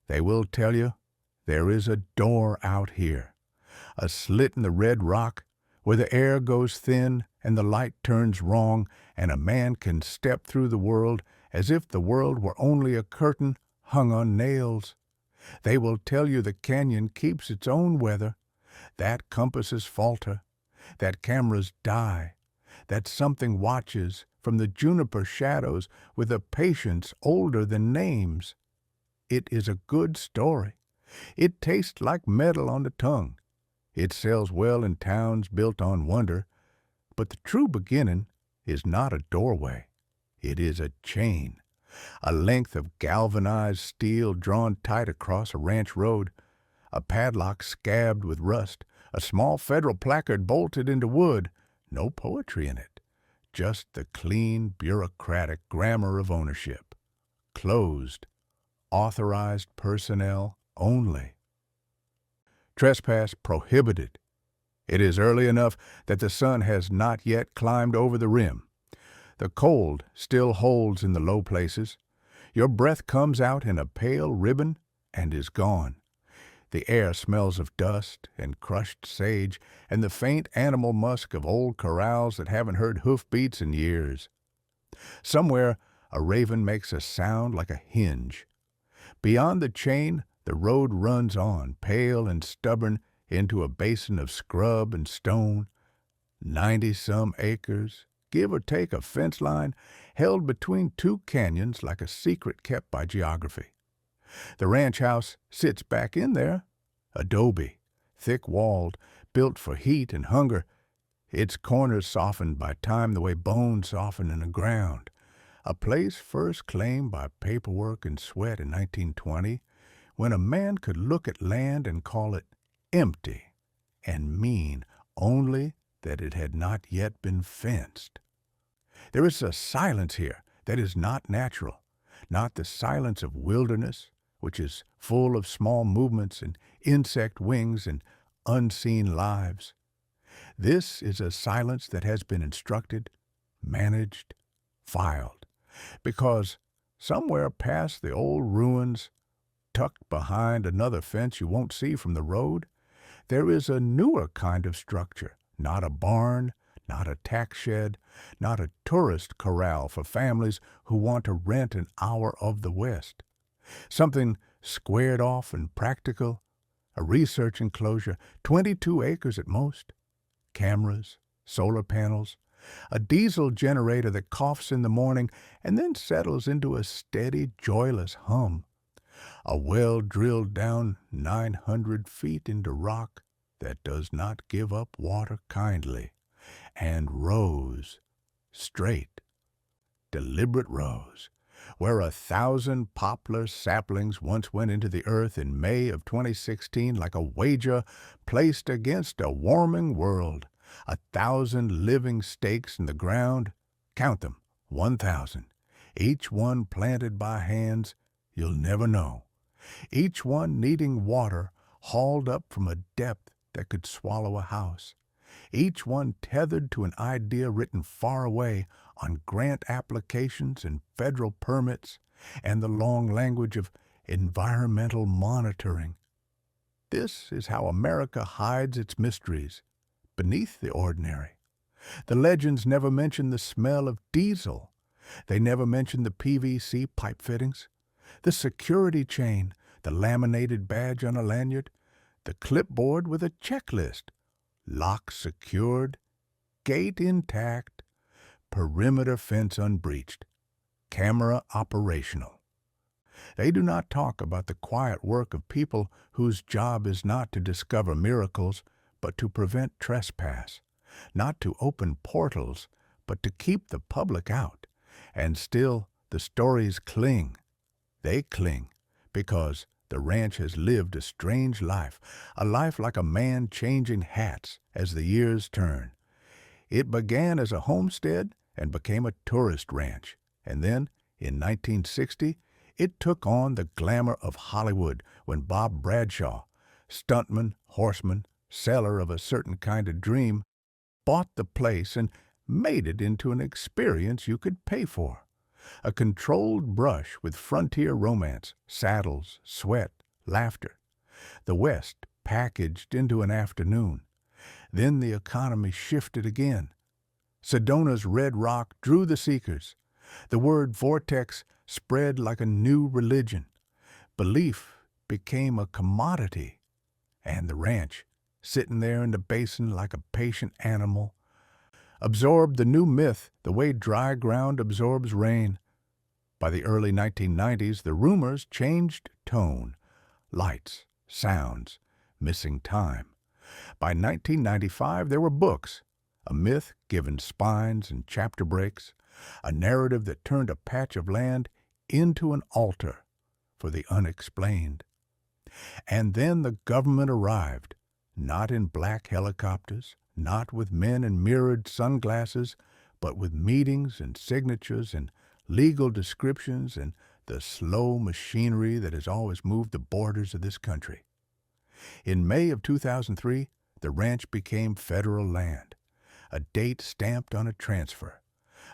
They will tell you there is a door out here, a slit in the red rock where the air goes thin and the light turns wrong, and a man can step through the world as if the world were only a curtain hung on nails. They will tell you the canyon keeps its own weather, that compasses falter, that cameras die, that something watches from the juniper shadows with a patience older than names. It is a good story. It tastes like metal on the tongue. It sells well in towns built on wonder, but the true beginning is not a doorway. It is a chain, a length of galvanized steel drawn tight across a ranch road, a padlock scabbed with rust, a small federal placard bolted into wood, no poetry in it, just the clean, bureaucratic grammar of ownership. Closed, authorized personnel only. Trespass prohibited. It is early enough that the sun has not yet climbed over the rim. The cold still holds in the low places. Your breath comes out in a pale ribbon and is gone. The air smells of dust and crushed sage and the faint animal musk of old corrals that haven't heard hoofbeats in years. Somewhere a raven makes a sound like a hinge. Beyond the chain, the road runs on, pale and stubborn, into a basin of scrub and stone. 90-some acres, give or take a fence line, held between two canyons like a secret kept by geography. The ranch house sits back in there, adobe, thick-walled, built for heat and hunger, its corners softened by time the way bones soften in the ground. A place first claimed by paperwork and sweat in 1920, when a man could look at land and call it empty, and mean only that it had not yet been fenced. There is a silence here that is not natural, not the silence of wilderness, which is full of small movements and insect wings and unseen lives. This is a silence that has been instructed, managed, filed, because somewhere past the old ruins, tucked behind another fence you won't see from the road, there is a newer kind of structure, not a barn, not a tack shed, not a tourist corral for families who want to rent an hour of the West. Something squared off and practical, a research enclosure, 22 acres at most, cameras, solar panels, a diesel generator that coughs in the morning and then settles into a steady, joyless hum, a well drilled down 900 feet into rock that does not give up water kindly, and rows, straight, deliberate rows, where 1,000 poplar saplings once went into the earth in May of 2016 like a wager placed against a warming world. 1,000 living stakes in the ground, count them, 1,000, each one planted by hands you'll never know, each one needing water hauled up from a depth that could swallow a house, each one tethered to an idea written far away on grant applications and federal permits and the long language of environmental monitoring. This is how America hides its mysteries beneath the ordinary. The legends never mention the smell of diesel. They never mention the PVC pipe fittings, the security chain, the laminated badge on a lanyard, the clipboard with a checklist, lock secured, gate intact, perimeter fence unbreached, camera operational. They do not talk about the quiet work of people whose job is not to discover miracles, but to prevent trespass, not to open portals, but to keep the public out. And still the stories cling. They cling because the ranch has lived a strange life, a life like a man changing hats as the years turn. It began as a homestead and became a tourist ranch, and then, in 1960, it took on the glamour of Hollywood when Bob Bradshaw, stuntman, horseman, seller of a certain kind of dream, bought the place and made it into an experience you could pay for. A controlled brush with frontier romance, saddles, sweat, laughter. The West packaged into an afternoon. Then the economy shifted again. Sedona's red rock drew the seekers. The word vortex spread like a new religion. Belief became a commodity. And the ranch, sitting there in the basin like a patient animal, absorbed the new myth the way dry ground absorbs rain. By the early 1990s, the rumors changed tone. Lights, sounds, missing time. By 1995, there were books, a myth given spines and chapter breaks, a narrative that turned a patch of land into an altar for the unexplained. And then the government arrived, not in black helicopters, not with men in mirrored sunglasses, but with meetings and signatures and legal descriptions and the slow machinery that has always moved the borders of this country. In May of 2003, the ranch became federal land, a date stamped on a transfer,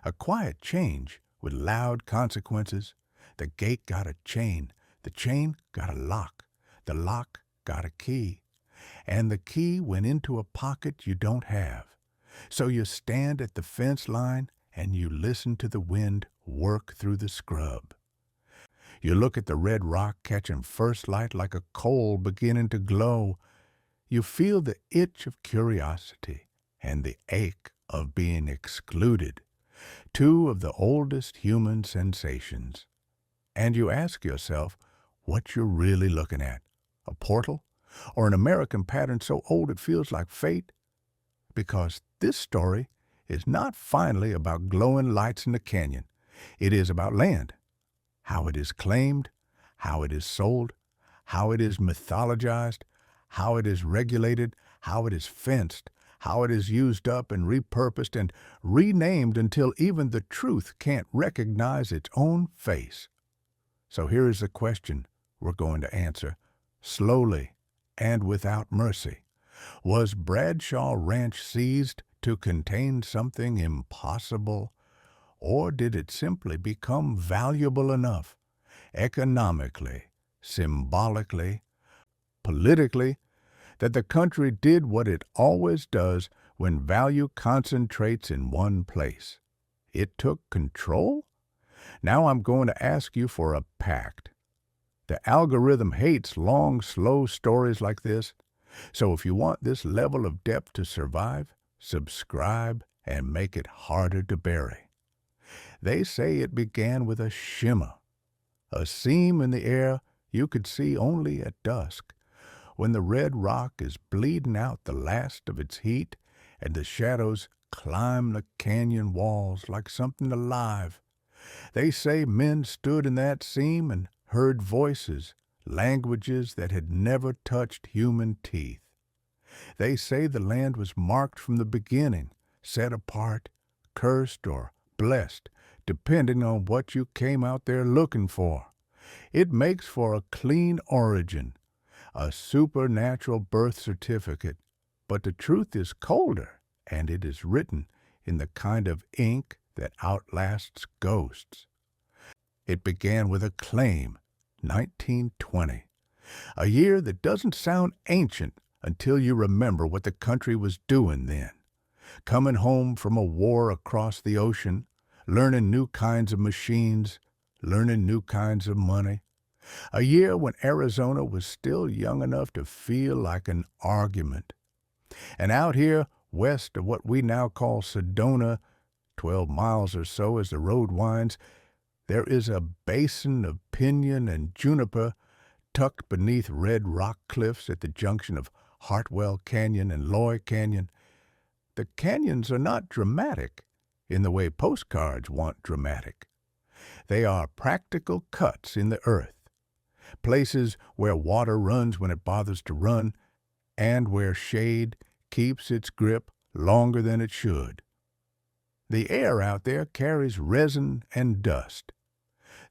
a quiet change with loud consequences. The gate got a chain, the chain got a lock, the lock got a key, and the key went into a pocket you don't have. So you stand at the fence line and you listen to the wind work through the scrub. You look at the red rock catching first light like a coal beginning to glow. You feel the itch of curiosity and the ache of being excluded, two of the oldest human sensations. And you ask yourself what you're really looking at, a portal or an American pattern so old it feels like fate? Because this story is not finally about glowing lights in the canyon. It is about land, how it is claimed, how it is sold, how it is mythologized, how it is regulated, how it is fenced, how it is used up and repurposed and renamed until even the truth can't recognize its own face. So here is the question we're going to answer, slowly and without mercy. Was Bradshaw Ranch seized to contain something impossible, or did it simply become valuable enough, economically, symbolically, politically, that the country did what it always does when value concentrates in one place? It took control? Now I'm going to ask you for a pact. The algorithm hates long, slow stories like this, so if you want this level of depth to survive, subscribe and make it harder to bury. They say it began with a shimmer, a seam in the air you could see only at dusk, when the red rock is bleeding out the last of its heat and the shadows climb the canyon walls like something alive. They say men stood in that seam and heard voices, languages that had never touched human teeth. They say the land was marked from the beginning, set apart, cursed or blessed, depending on what you came out there looking for. It makes for a clean origin, a supernatural birth certificate, but the truth is colder, and it is written in the kind of ink that outlasts ghosts. It began with a claim, 1920, a year that doesn't sound ancient until you remember what the country was doing then. Coming home from a war across the ocean, learning new kinds of machines, learning new kinds of money. A year when Arizona was still young enough to feel like an argument. And out here, west of what we now call Sedona, 12 miles or so as the road winds, there is a basin of pinyon and juniper tucked beneath red rock cliffs at the junction of Hartwell Canyon and Loy Canyon. The canyons are not dramatic in the way postcards want dramatic. They are practical cuts in the earth, places where water runs when it bothers to run, and where shade keeps its grip longer than it should. The air out there carries resin and dust.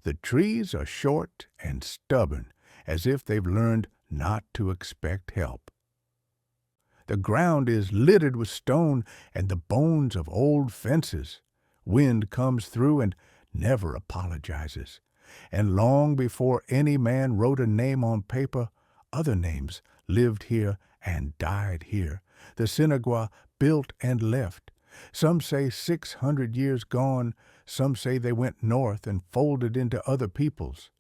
The trees are short and stubborn, as if they've learned not to expect help. The ground is littered with stone and the bones of old fences. Wind comes through and never apologizes. And long before any man wrote a name on paper, other names lived here and died here. The Sinagua built and left. Some say 600 years gone, some say they went north and folded into other peoples.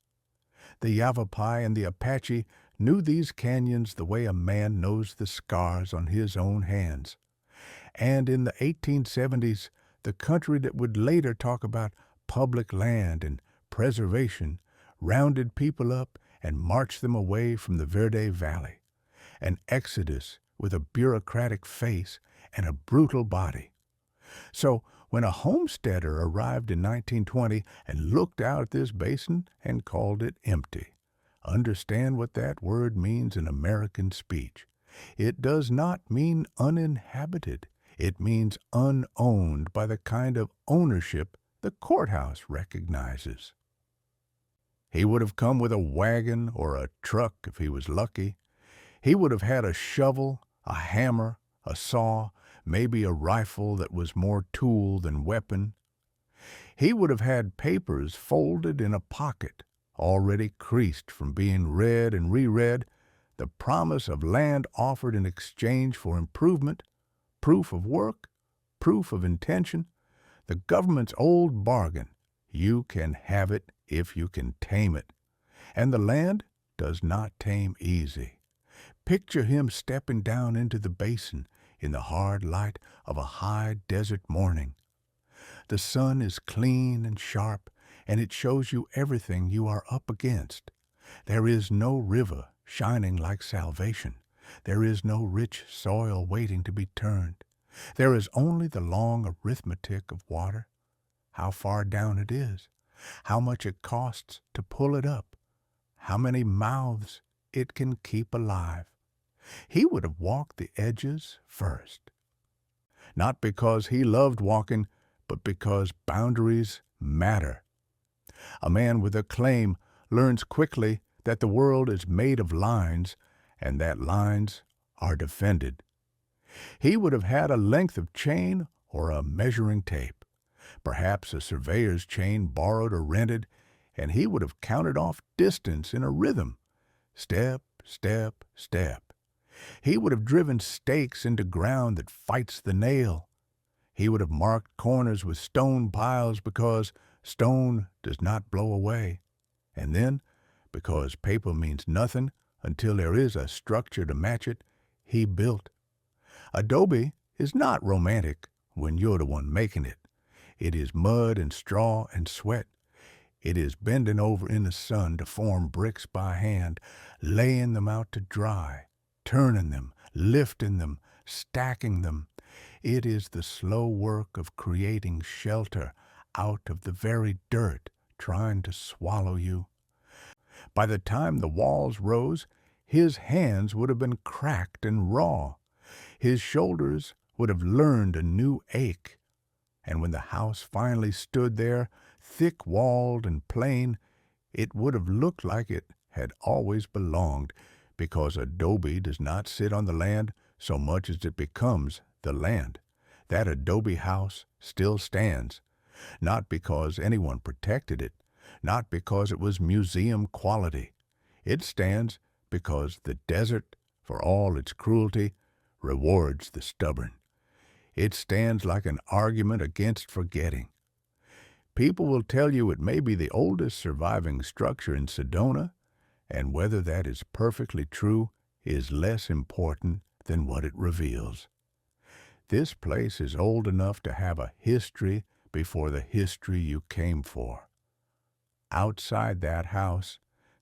The Yavapai and the Apache knew these canyons the way a man knows the scars on his own hands. And in the 1870s, the country that would later talk about public land and preservation rounded people up and marched them away from the Verde Valley, an exodus with a bureaucratic face and a brutal body. So when a homesteader arrived in 1920 and looked out at this basin and called it empty, understand what that word means in American speech. It does not mean uninhabited. It means unowned by the kind of ownership the courthouse recognizes. He would have come with a wagon or a truck if he was lucky. He would have had a shovel, a hammer, a saw, maybe a rifle that was more tool than weapon. He would have had papers folded in a pocket, already creased from being read and reread, the promise of land offered in exchange for improvement, proof of work, proof of intention, the government's old bargain. You can have it if you can tame it. And the land does not tame easy. Picture him stepping down into the basin in the hard light of a high desert morning. The sun is clean and sharp, and it shows you everything you are up against. There is no river shining like salvation. There is no rich soil waiting to be turned. There is only the long arithmetic of water, how far down it is, how much it costs to pull it up, how many mouths it can keep alive. He would have walked the edges first. Not because he loved walking, but because boundaries matter. A man with a claim learns quickly that the world is made of lines and that lines are defended. He would have had a length of chain or a measuring tape, perhaps a surveyor's chain borrowed or rented, and he would have counted off distance in a rhythm, step, step, step. He would have driven stakes into ground that fights the nail. He would have marked corners with stone piles because stone does not blow away. And then, because paper means nothing until there is a structure to match it, he built. Adobe is not romantic when you're the one making it. It is mud and straw and sweat. It is bending over in the sun to form bricks by hand, laying them out to dry, turning them, lifting them, stacking them. It is the slow work of creating shelter out of the very dirt trying to swallow you. By the time the walls rose, his hands would have been cracked and raw. His shoulders would have learned a new ache. And when the house finally stood there, thick-walled and plain, it would have looked like it had always belonged, because adobe does not sit on the land so much as it becomes the land. That adobe house still stands, not because anyone protected it, not because it was museum quality. It stands because the desert, for all its cruelty, rewards the stubborn. It stands like an argument against forgetting. People will tell you it may be the oldest surviving structure in Sedona, and whether that is perfectly true is less important than what it reveals. This place is old enough to have a history before the history you came for. Outside that house,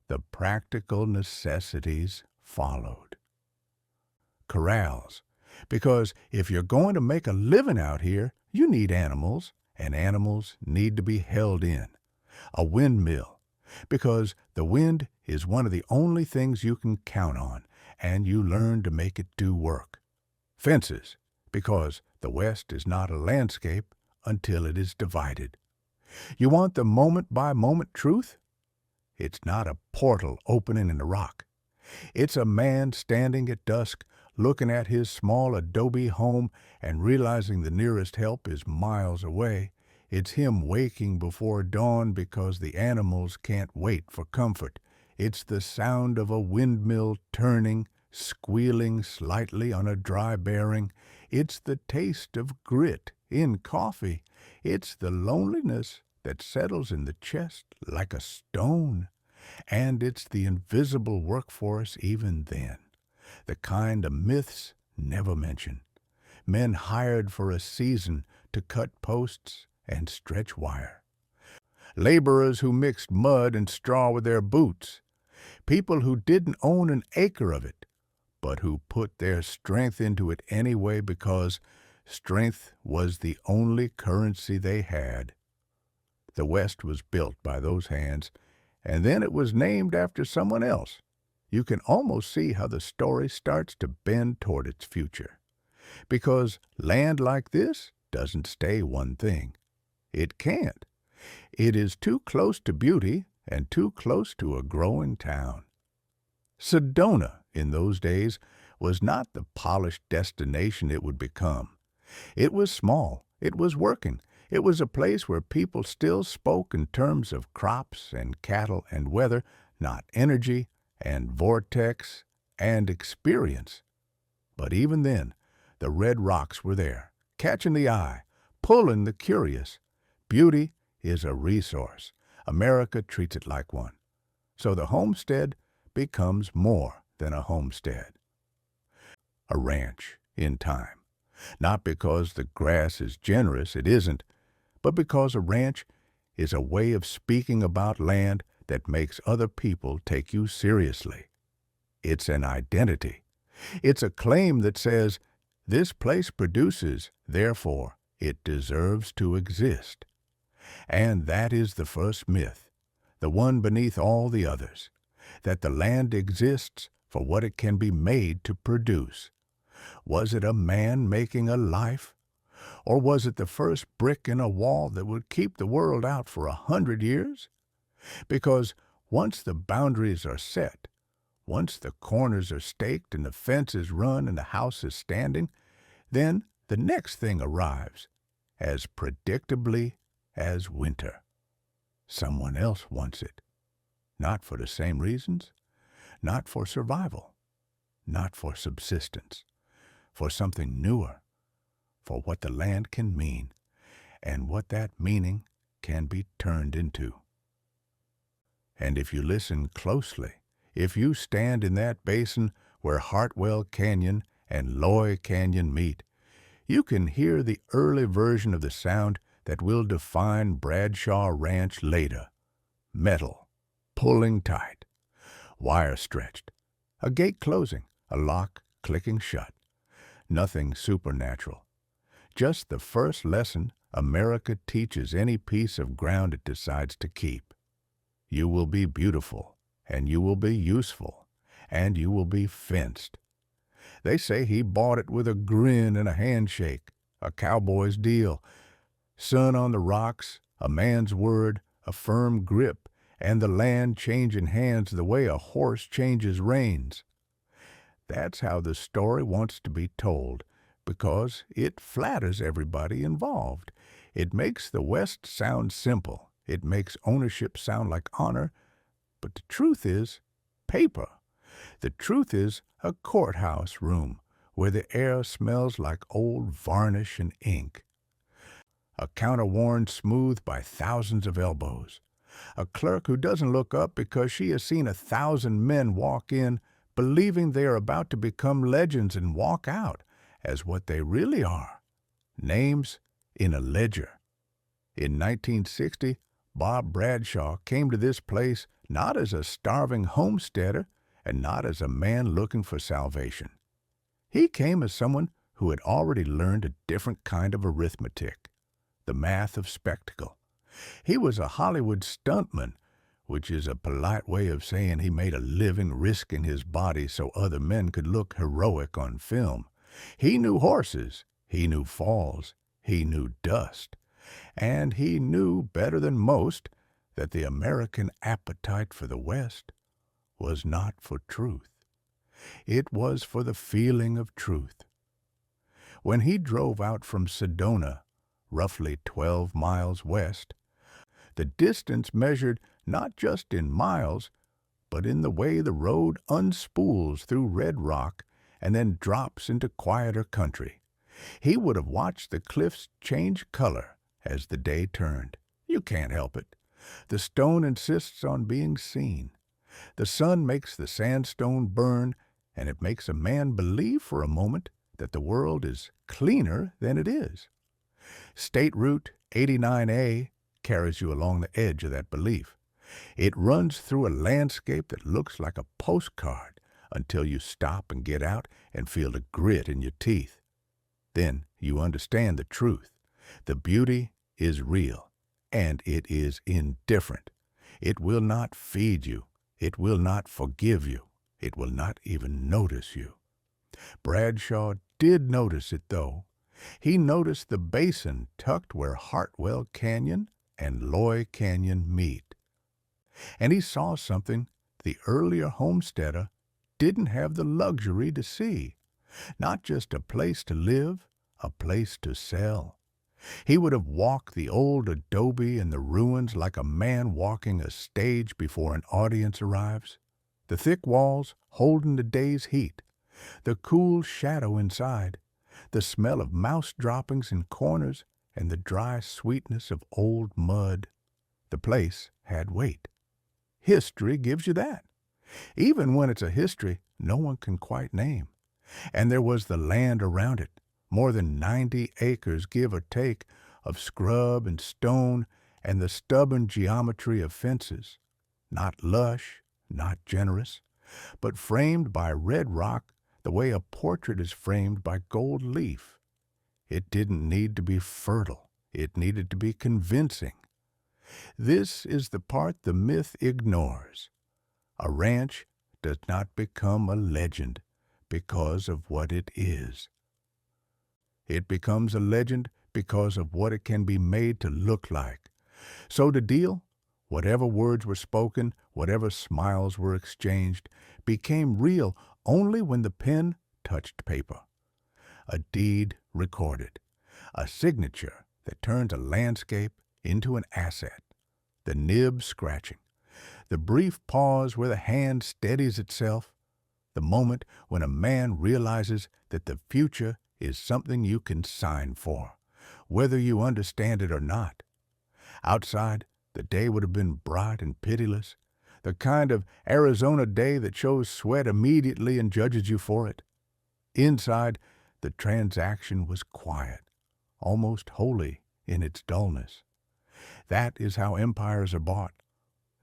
the practical necessities followed. Corrals, because if you're going to make a living out here, you need animals, and animals need to be held in. A windmill, because the wind is one of the only things you can count on, and you learn to make it do work. Fences, because the West is not a landscape until it is divided. You want the moment-by-moment truth? It's not a portal opening in the rock. It's a man standing at dusk, looking at his small adobe home and realizing the nearest help is miles away. It's him waking before dawn because the animals can't wait for comfort. It's the sound of a windmill turning, squealing slightly on a dry bearing. It's the taste of grit in coffee. It's the loneliness that settles in the chest like a stone. And it's the invisible workforce even then, the kind of myths never mention. Men hired for a season to cut posts and stretch wire. Laborers who mixed mud and straw with their boots. People who didn't own an acre of it, but who put their strength into it anyway because strength was the only currency they had. The West was built by those hands, and then it was named after someone else. You can almost see how the story starts to bend toward its future. Because land like this doesn't stay one thing. It can't. It is too close to beauty and too close to a growing town. Sedona, in those days, was not the polished destination it would become. It was small. It was working. It was a place where people still spoke in terms of crops and cattle and weather, not energy and vortex and experience. But even then, the red rocks were there, catching the eye, pulling the curious. Beauty is a resource. America treats it like one. So the homestead becomes more than a homestead. A ranch in time. Not because the grass is generous, it isn't, but because a ranch is a way of speaking about land that makes other people take you seriously. It's an identity. It's a claim that says, this place produces, therefore it deserves to exist. And that is the first myth, the one beneath all the others, that the land exists for what it can be made to produce. Was it a man making a life? Or was it the first brick in a wall that would keep the world out for 100 years? Because once the boundaries are set, once the corners are staked and the fence is run and the house is standing, then the next thing arrives, as predictably as winter. Someone else wants it. Not for the same reasons, not for survival, not for subsistence, for something newer, for what the land can mean, and what that meaning can be turned into. And if you listen closely, if you stand in that basin where Hartwell Canyon and Loy Canyon meet, you can hear the early version of the sound that will define Bradshaw Ranch later. Metal, pulling tight, wire stretched, a gate closing, a lock clicking shut. Nothing supernatural. Just the first lesson America teaches any piece of ground it decides to keep. You will be beautiful, and you will be useful, and you will be fenced. They say he bought it with a grin and a handshake, a cowboy's deal. Sun on the rocks, a man's word, a firm grip, and the land changing hands the way a horse changes reins. That's how the story wants to be told, because it flatters everybody involved. It makes the West sound simple. It makes ownership sound like honor. But the truth is paper. The truth is a courthouse room where the air smells like old varnish and ink. A counter worn smooth by thousands of elbows. A clerk who doesn't look up because she has seen 1,000 men walk in believing they are about to become legends and walk out as what they really are, names in a ledger. In 1960, Bob Bradshaw came to this place not as a starving homesteader and not as a man looking for salvation. He came as someone who had already learned a different kind of arithmetic, the math of spectacle. He was a Hollywood stuntman, which is a polite way of saying he made a living risking his body so other men could look heroic on film. He knew horses, he knew falls, he knew dust, and he knew better than most that the American appetite for the West was not for truth. It was for the feeling of truth. When he drove out from Sedona, roughly 12 miles west. The distance measured not just in miles, but in the way the road unspools through red rock and then drops into quieter country. He would have watched the cliffs change color as the day turned. You can't help it. The stone insists on being seen. The sun makes the sandstone burn, and it makes a man believe for a moment that the world is cleaner than it is. State Route 89A carries you along the edge of that belief. It runs through a landscape that looks like a postcard until you stop and get out and feel the grit in your teeth. Then you understand the truth. The beauty is real, and it is indifferent. It will not feed you. It will not forgive you. It will not even notice you. Bradshaw did notice it, though. He noticed the basin tucked where Hartwell Canyon and Loy Canyon meet. And he saw something the earlier homesteader didn't have the luxury to see. Not just a place to live, a place to sell. He would have walked the old adobe in the ruins like a man walking a stage before an audience arrives. The thick walls holding the day's heat, the cool shadow inside, the smell of mouse droppings in corners, and the dry sweetness of old mud. The place had weight. History gives you that. Even when it's a history no one can quite name. And there was the land around it, more than 90 acres, give or take, of scrub and stone and the stubborn geometry of fences. Not lush, not generous, but framed by red rock the way a portrait is framed by gold leaf. It didn't need to be fertile. It needed to be convincing. This is the part the myth ignores. A ranch does not become a legend because of what it is. It becomes a legend because of what it can be made to look like. So the deal, whatever words were spoken, whatever smiles were exchanged, became real only when the pen touched paper. A deed recorded, a signature that turned a landscape into an asset, the nib scratching, the brief pause where the hand steadies itself, the moment when a man realizes that the future is something you can sign for, whether you understand it or not. Outside, the day would have been bright and pitiless, the kind of Arizona day that shows sweat immediately and judges you for it. Inside, the transaction was quiet, almost holy in its dullness. That is how empires are bought,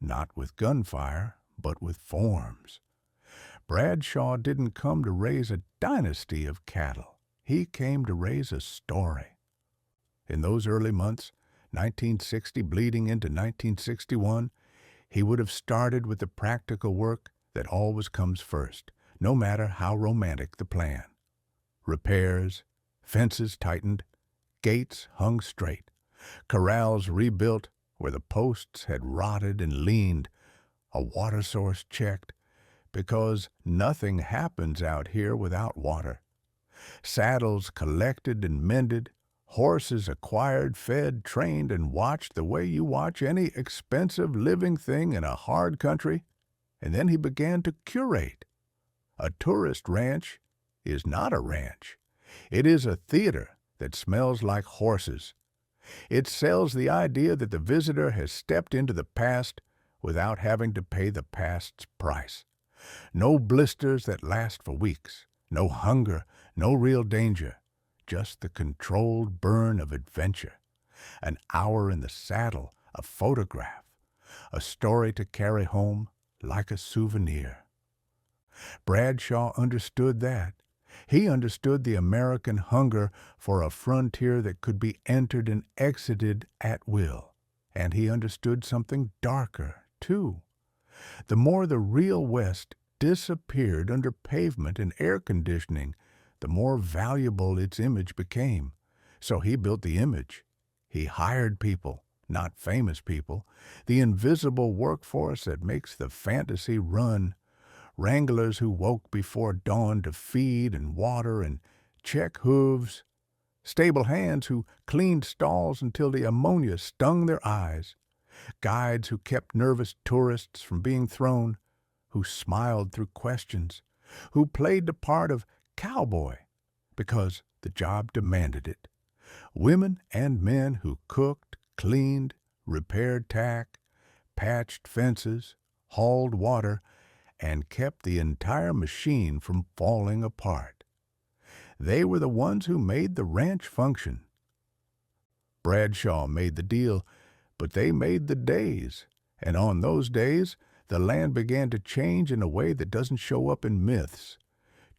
not with gunfire, but with forms. Bradshaw didn't come to raise a dynasty of cattle. He came to raise a story. In those early months, 1960 bleeding into 1961, he would have started with the practical work that always comes first, no matter how romantic the plan. Repairs, fences tightened, gates hung straight, corrals rebuilt where the posts had rotted and leaned, a water source checked, because nothing happens out here without water. Saddles collected and mended, horses acquired, fed, trained, and watched the way you watch any expensive living thing in a hard country, and then he began to curate. A tourist ranch is not a ranch. It is a theater that smells like horses. It sells the idea that the visitor has stepped into the past without having to pay the past's price. No blisters that last for weeks, no hunger, no real danger, just the controlled burn of adventure. An hour in the saddle, a photograph, a story to carry home like a souvenir. Bradshaw understood that. He understood the American hunger for a frontier that could be entered and exited at will. And he understood something darker, too. The more the real West disappeared under pavement and air conditioning, the more valuable its image became. So he built the image. He hired people, not famous people, the invisible workforce that makes the fantasy run, wranglers who woke before dawn to feed and water and check hooves, stable hands who cleaned stalls until the ammonia stung their eyes, guides who kept nervous tourists from being thrown, who smiled through questions, who played the part of cowboy because the job demanded it, women and men who cooked, cleaned, repaired tack, patched fences, hauled water, and kept the entire machine from falling apart. They were the ones who made the ranch function. Bradshaw made the deal, but they made the days, and on those days the land began to change in a way that doesn't show up in myths.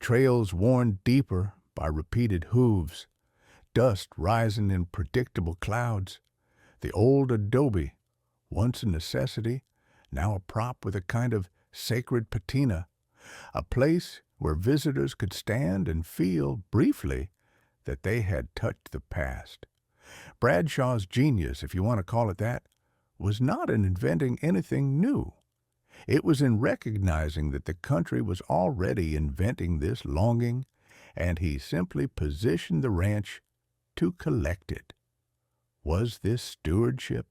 Trails worn deeper by repeated hooves, dust rising in predictable clouds. The old adobe, once a necessity, now a prop with a kind of sacred patina, a place where visitors could stand and feel, briefly, that they had touched the past. Bradshaw's genius, if you want to call it that, was not in inventing anything new. It was in recognizing that the country was already inventing this longing, and he simply positioned the ranch to collect it. Was this stewardship?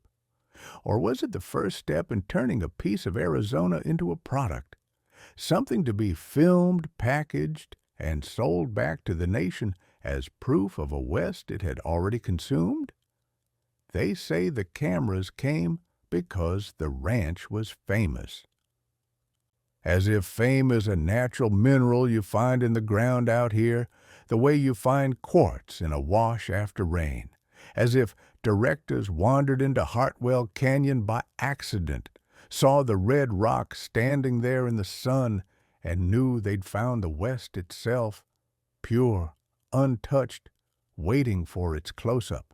Or was it the first step in turning a piece of Arizona into a product? Something to be filmed, packaged, and sold back to the nation as proof of a West it had already consumed? They say the cameras came because the ranch was famous. As if fame is a natural mineral you find in the ground out here, the way you find quartz in a wash after rain. As if directors wandered into Hartwell Canyon by accident, saw the red rock standing there in the sun, and knew they'd found the West itself, pure, untouched, waiting for its close-up.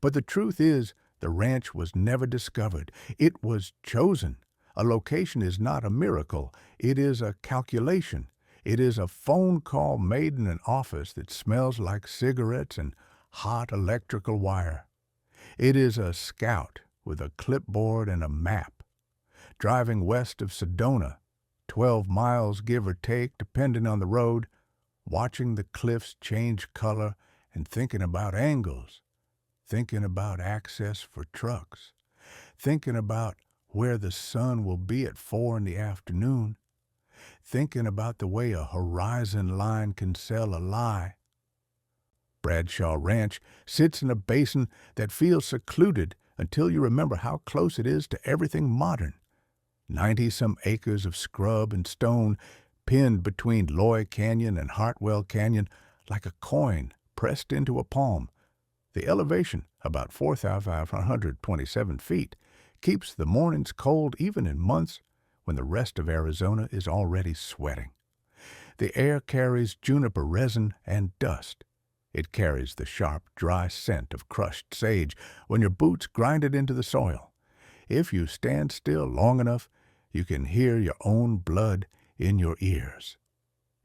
But the truth is, the ranch was never discovered. It was chosen. A location is not a miracle. It is a calculation. It is a phone call made in an office that smells like cigarettes and hot electrical wire. It is a scout with a clipboard and a map, driving west of Sedona, 12 miles give or take, depending on the road, watching the cliffs change color and thinking about angles, thinking about access for trucks, thinking about where the sun will be at 4 in the afternoon, thinking about the way a horizon line can sell a lie. Bradshaw Ranch sits in a basin that feels secluded until you remember how close it is to everything modern. 90-some acres of scrub and stone pinned between Loy Canyon and Hartwell Canyon like a coin pressed into a palm. The elevation, about 4,527 feet, keeps the mornings cold even in months when the rest of Arizona is already sweating. The air carries juniper resin and dust. It carries the sharp, dry scent of crushed sage when your boots grind it into the soil. If you stand still long enough, you can hear your own blood in your ears.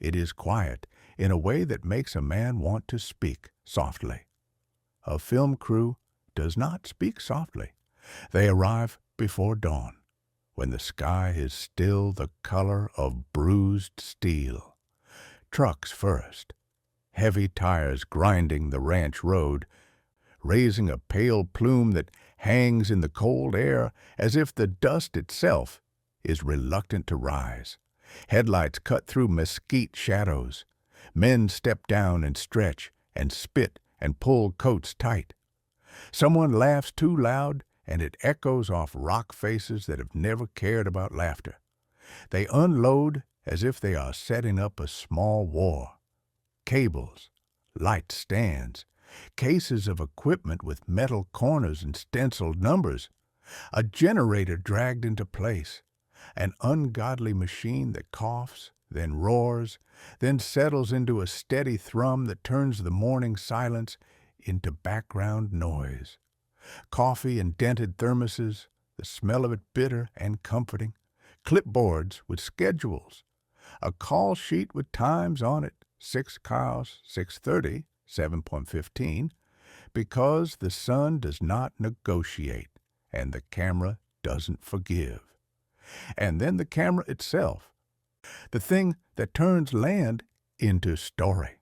It is quiet in a way that makes a man want to speak softly. A film crew does not speak softly. They arrive before dawn, when the sky is still the color of bruised steel. Trucks first, heavy tires grinding the ranch road, raising a pale plume that hangs in the cold air as if the dust itself is reluctant to rise. Headlights cut through mesquite shadows. Men step down and stretch and spit and pull coats tight. Someone laughs too loud, and it echoes off rock faces that have never cared about laughter. They unload as if they are setting up a small war. Cables, light stands, cases of equipment with metal corners and stenciled numbers, a generator dragged into place, an ungodly machine that coughs, then roars, then settles into a steady thrum that turns the morning silence into background noise. Coffee in dented thermoses, the smell of it bitter and comforting, clipboards with schedules, a call sheet with times on it, 6 cows, 6:30, 7:15, because the sun does not negotiate and the camera doesn't forgive. And then the camera itself, the thing that turns land into story.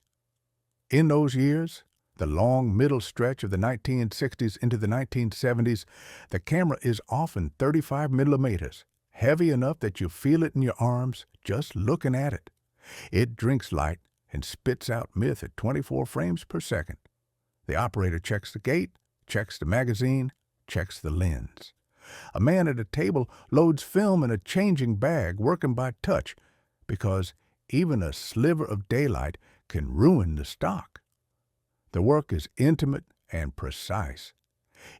In those years, the long middle stretch of the 1960s into the 1970s, the camera is often 35 millimeters, heavy enough that you feel it in your arms just looking at it. It drinks light and spits out myth at 24 frames per second. The operator checks the gate, checks the magazine, checks the lens. A man at a table loads film in a changing bag, working by touch, because even a sliver of daylight can ruin the stock. The work is intimate and precise.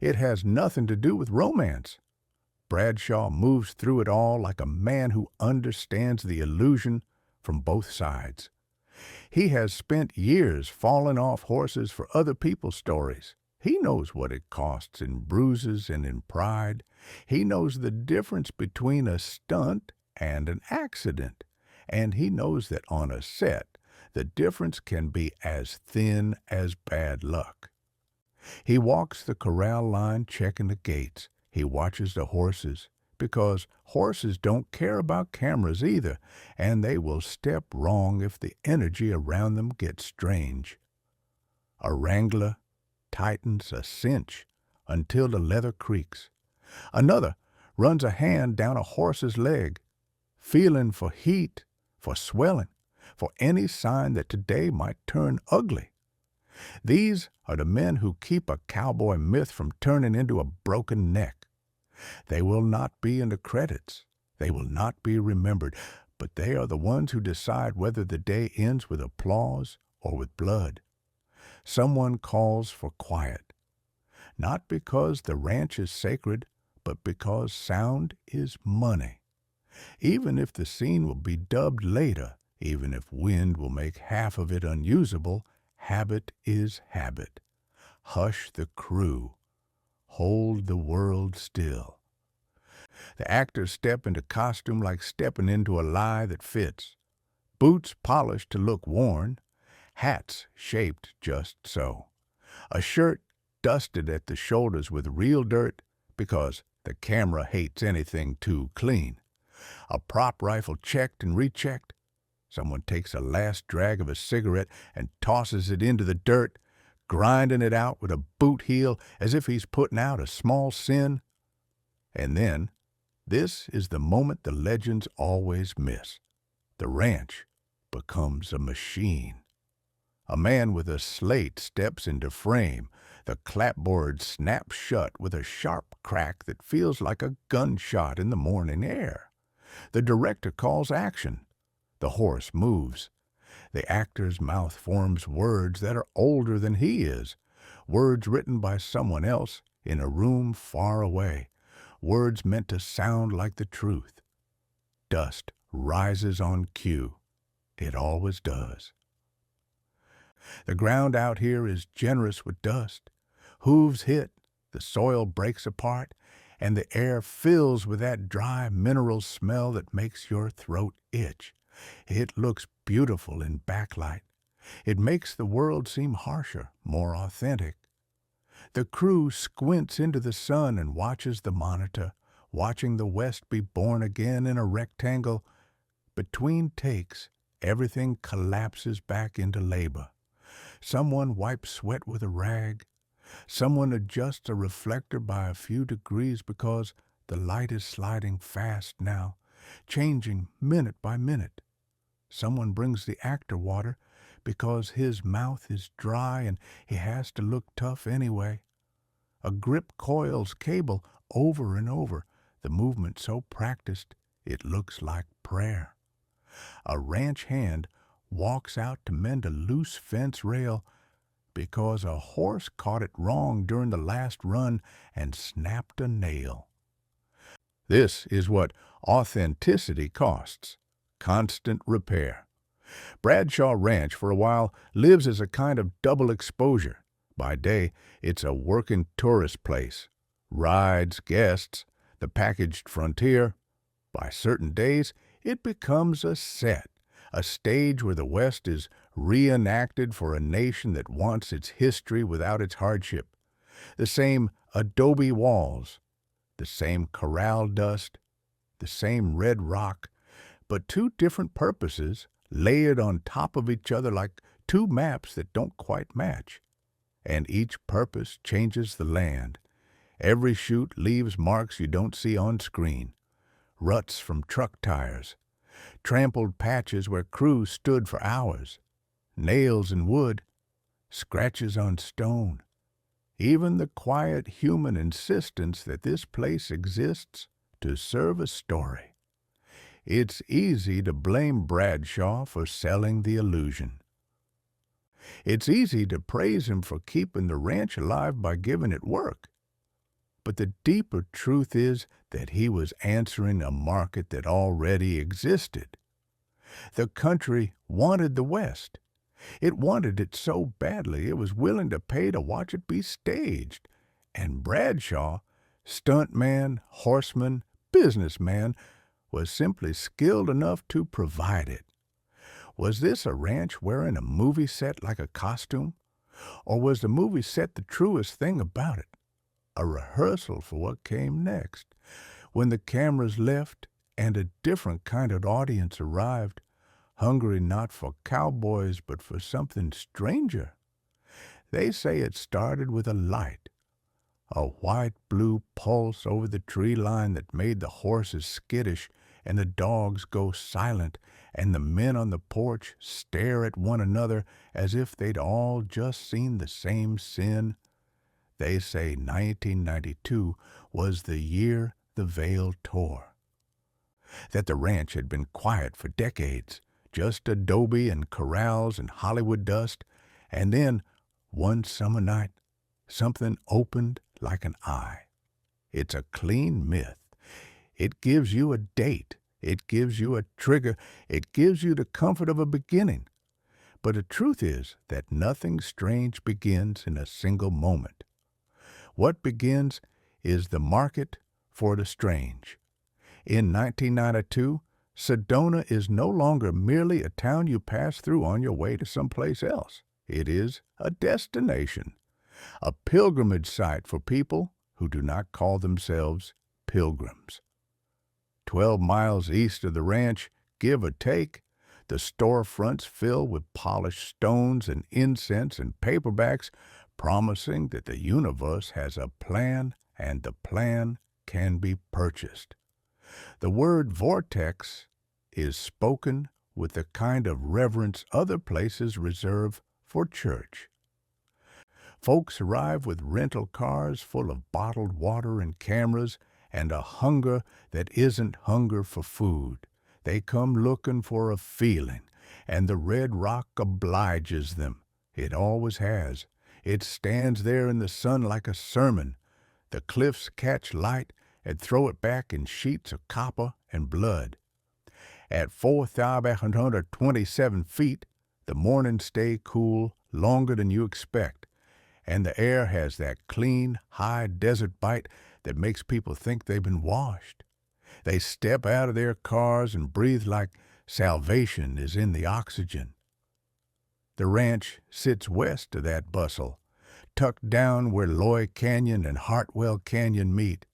It has nothing to do with romance. Bradshaw moves through it all like a man who understands the illusion from both sides. He has spent years falling off horses for other people's stories. He knows what it costs in bruises and in pride. He knows the difference between a stunt and an accident. And he knows that on a set, the difference can be as thin as bad luck. He walks the corral line checking the gates. He watches the horses, because horses don't care about cameras either, and they will step wrong if the energy around them gets strange. A wrangler tightens a cinch until the leather creaks. Another runs a hand down a horse's leg, feeling for heat, for swelling, for any sign that today might turn ugly. These are the men who keep a cowboy myth from turning into a broken neck. They will not be in the credits. They will not be remembered, but they are the ones who decide whether the day ends with applause or with blood. Someone calls for quiet, not because the ranch is sacred, but because sound is money. Even if the scene will be dubbed later, even if wind will make half of it unusable, habit is habit. Hush the crew. Hold the world still. The actors step into costume like stepping into a lie that fits. Boots polished to look worn, hats shaped just so. A shirt dusted at the shoulders with real dirt because the camera hates anything too clean. A prop rifle checked and rechecked. Someone takes a last drag of a cigarette and tosses it into the dirt, grinding it out with a boot heel as if he's putting out a small sin. And then, this is the moment the legends always miss. The ranch becomes a machine. A man with a slate steps into frame. The clapboard snaps shut with a sharp crack that feels like a gunshot in the morning air. The director calls action. The horse moves. The actor's mouth forms words that are older than he is, words written by someone else in a room far away, words meant to sound like the truth. Dust rises on cue. It always does. The ground out here is generous with dust. Hooves hit, the soil breaks apart, and the air fills with that dry mineral smell that makes your throat itch. It looks beautiful in backlight. It makes the world seem harsher, more authentic. The crew squints into the sun and watches the monitor, watching the West be born again in a rectangle. Between takes, everything collapses back into labor. Someone wipes sweat with a rag. Someone adjusts a reflector by a few degrees because the light is sliding fast now, changing minute by minute. Someone brings the actor water because his mouth is dry and he has to look tough anyway. A grip coils cable over and over, the movement so practiced it looks like prayer. A ranch hand walks out to mend a loose fence rail because a horse caught it wrong during the last run and snapped a nail. This is what authenticity costs: constant repair. Bradshaw Ranch, for a while, lives as a kind of double exposure. By day, it's a working tourist place. Rides, guests, the packaged frontier. By certain days, it becomes a set, a stage where the West is reenacted for a nation that wants its history without its hardship. The same adobe walls, the same corral dust, the same red rock, but two different purposes layered on top of each other like two maps that don't quite match. and each purpose changes the land. Every shoot leaves marks you don't see on screen. Ruts from truck tires, trampled patches where crews stood for hours, nails in wood, scratches on stone. Even the quiet human insistence that this place exists to serve a story. It's easy to blame Bradshaw for selling the illusion. It's easy to praise him for keeping the ranch alive by giving it work. But the deeper truth is that he was answering a market that already existed. The country wanted the West. It wanted it so badly it was willing to pay to watch it be staged. And Bradshaw, stuntman, horseman, businessman, was simply skilled enough to provide it. Was this a ranch wearing a movie set like a costume? Or was the movie set the truest thing about it? A rehearsal for what came next. When the cameras left and a different kind of audience arrived, hungry not for cowboys but for something stranger. They say it started with a light, a white-blue pulse over the tree line that made the horses skittish and the dogs go silent and the men on the porch stare at one another as if they'd all just seen the same sin. They say 1992 was the year the veil tore. That the ranch had been quiet for decades, just adobe and corrals and Hollywood dust, and then, one summer night, something opened like an eye. It's a clean myth. It gives you a date. It gives you a trigger. It gives you the comfort of a beginning. But the truth is that nothing strange begins in a single moment. What begins is the market for the strange. In 1992, Sedona is no longer merely a town you pass through on your way to someplace else. It is a destination, a pilgrimage site for people who do not call themselves pilgrims. 12 miles east of the ranch, give or take, the storefronts fill with polished stones and incense and paperbacks promising that the universe has a plan and the plan can be purchased. The word vortex is spoken with the kind of reverence other places reserve for church. Folks arrive with rental cars full of bottled water and cameras and a hunger that isn't hunger for food. They come looking for a feeling, and the Red Rock obliges them. It always has. It stands there in the sun like a sermon. The cliffs catch light and throw it back in sheets of copper and blood. At 4,127 feet, the mornings stay cool longer than you expect, and the air has that clean, high desert bite that makes people think they've been washed. They step out of their cars and breathe like salvation is in the oxygen. The ranch sits west of that bustle, tucked down where Loy Canyon and Hartwell Canyon meet.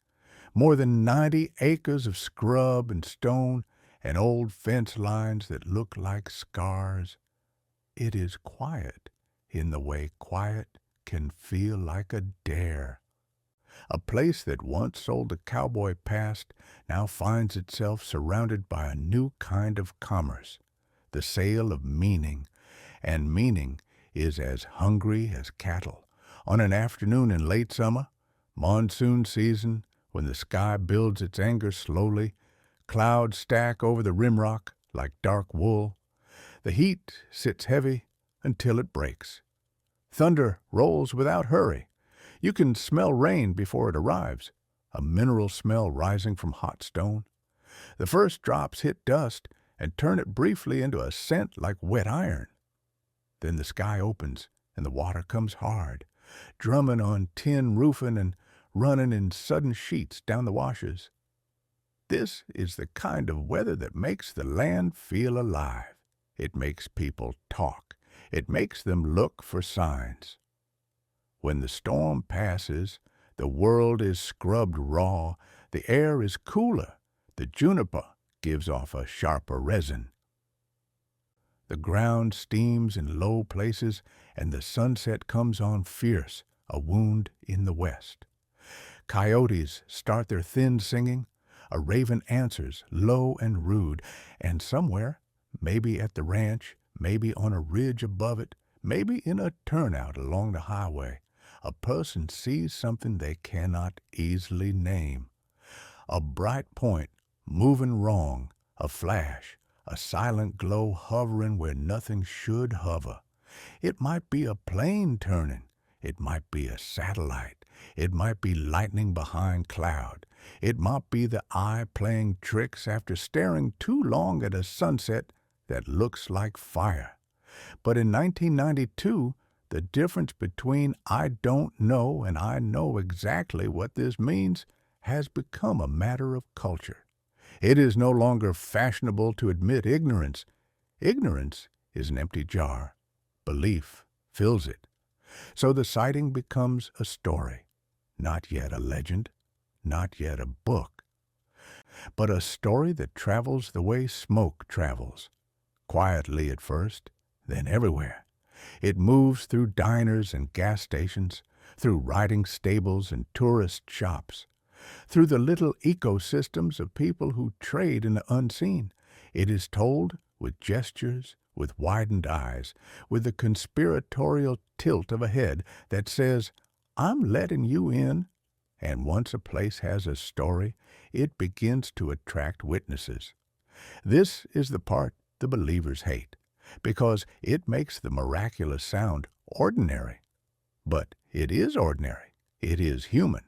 More than 90 acres of scrub and stone and old fence lines that look like scars. It is quiet in the way quiet can feel like a dare. A place that once sold the cowboy past now finds itself surrounded by a new kind of commerce, the sale of meaning, and meaning is as hungry as cattle. On an afternoon in late summer, monsoon season, when the sky builds its anger slowly, clouds stack over the rimrock like dark wool. The heat sits heavy until it breaks. Thunder rolls without hurry. You can smell rain before it arrives, a mineral smell rising from hot stone. The first drops hit dust and turn it briefly into a scent like wet iron. Then the sky opens and the water comes hard, drumming on tin roofing and running in sudden sheets down the washes. This is the kind of weather that makes the land feel alive. It makes people talk. It makes them look for signs. When the storm passes, the world is scrubbed raw, the air is cooler, the juniper gives off a sharper resin. The ground steams in low places, and the sunset comes on fierce, a wound in the west. Coyotes start their thin singing, a raven answers, low and rude, and somewhere, maybe at the ranch, maybe on a ridge above it, maybe in a turnout along the highway, a person sees something they cannot easily name. A bright point moving wrong, a flash, a silent glow hovering where nothing should hover. It might be a plane turning. It might be a satellite. It might be lightning behind cloud. It might be the eye playing tricks after staring too long at a sunset that looks like fire. But in 1992, the difference between I don't know and I know exactly what this means has become a matter of culture. It is no longer fashionable to admit ignorance. Ignorance is an empty jar. Belief fills it. So the sighting becomes a story, not yet a legend, not yet a book, but a story that travels the way smoke travels, quietly at first, then everywhere. It moves through diners and gas stations, through riding stables and tourist shops, through the little ecosystems of people who trade in the unseen. It is told with gestures, with widened eyes, with the conspiratorial tilt of a head that says, I'm letting you in. And once a place has a story, it begins to attract witnesses. This is the part the believers hate, because it makes the miraculous sound ordinary. But it is ordinary. It is human.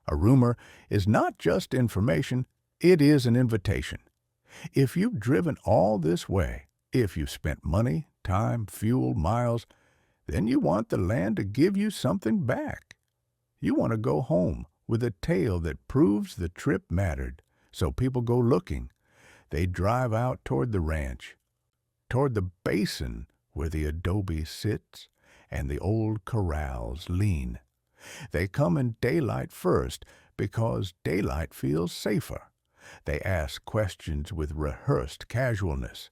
A rumor is not just information, it is an invitation. If you've driven all this way, if you've spent money, time, fuel, miles, then you want the land to give you something back. You want to go home with a tale that proves the trip mattered, so people go looking. They drive out toward the ranch, toward the basin where the adobe sits and the old corrals lean. They come in daylight first because daylight feels safer. They ask questions with rehearsed casualness.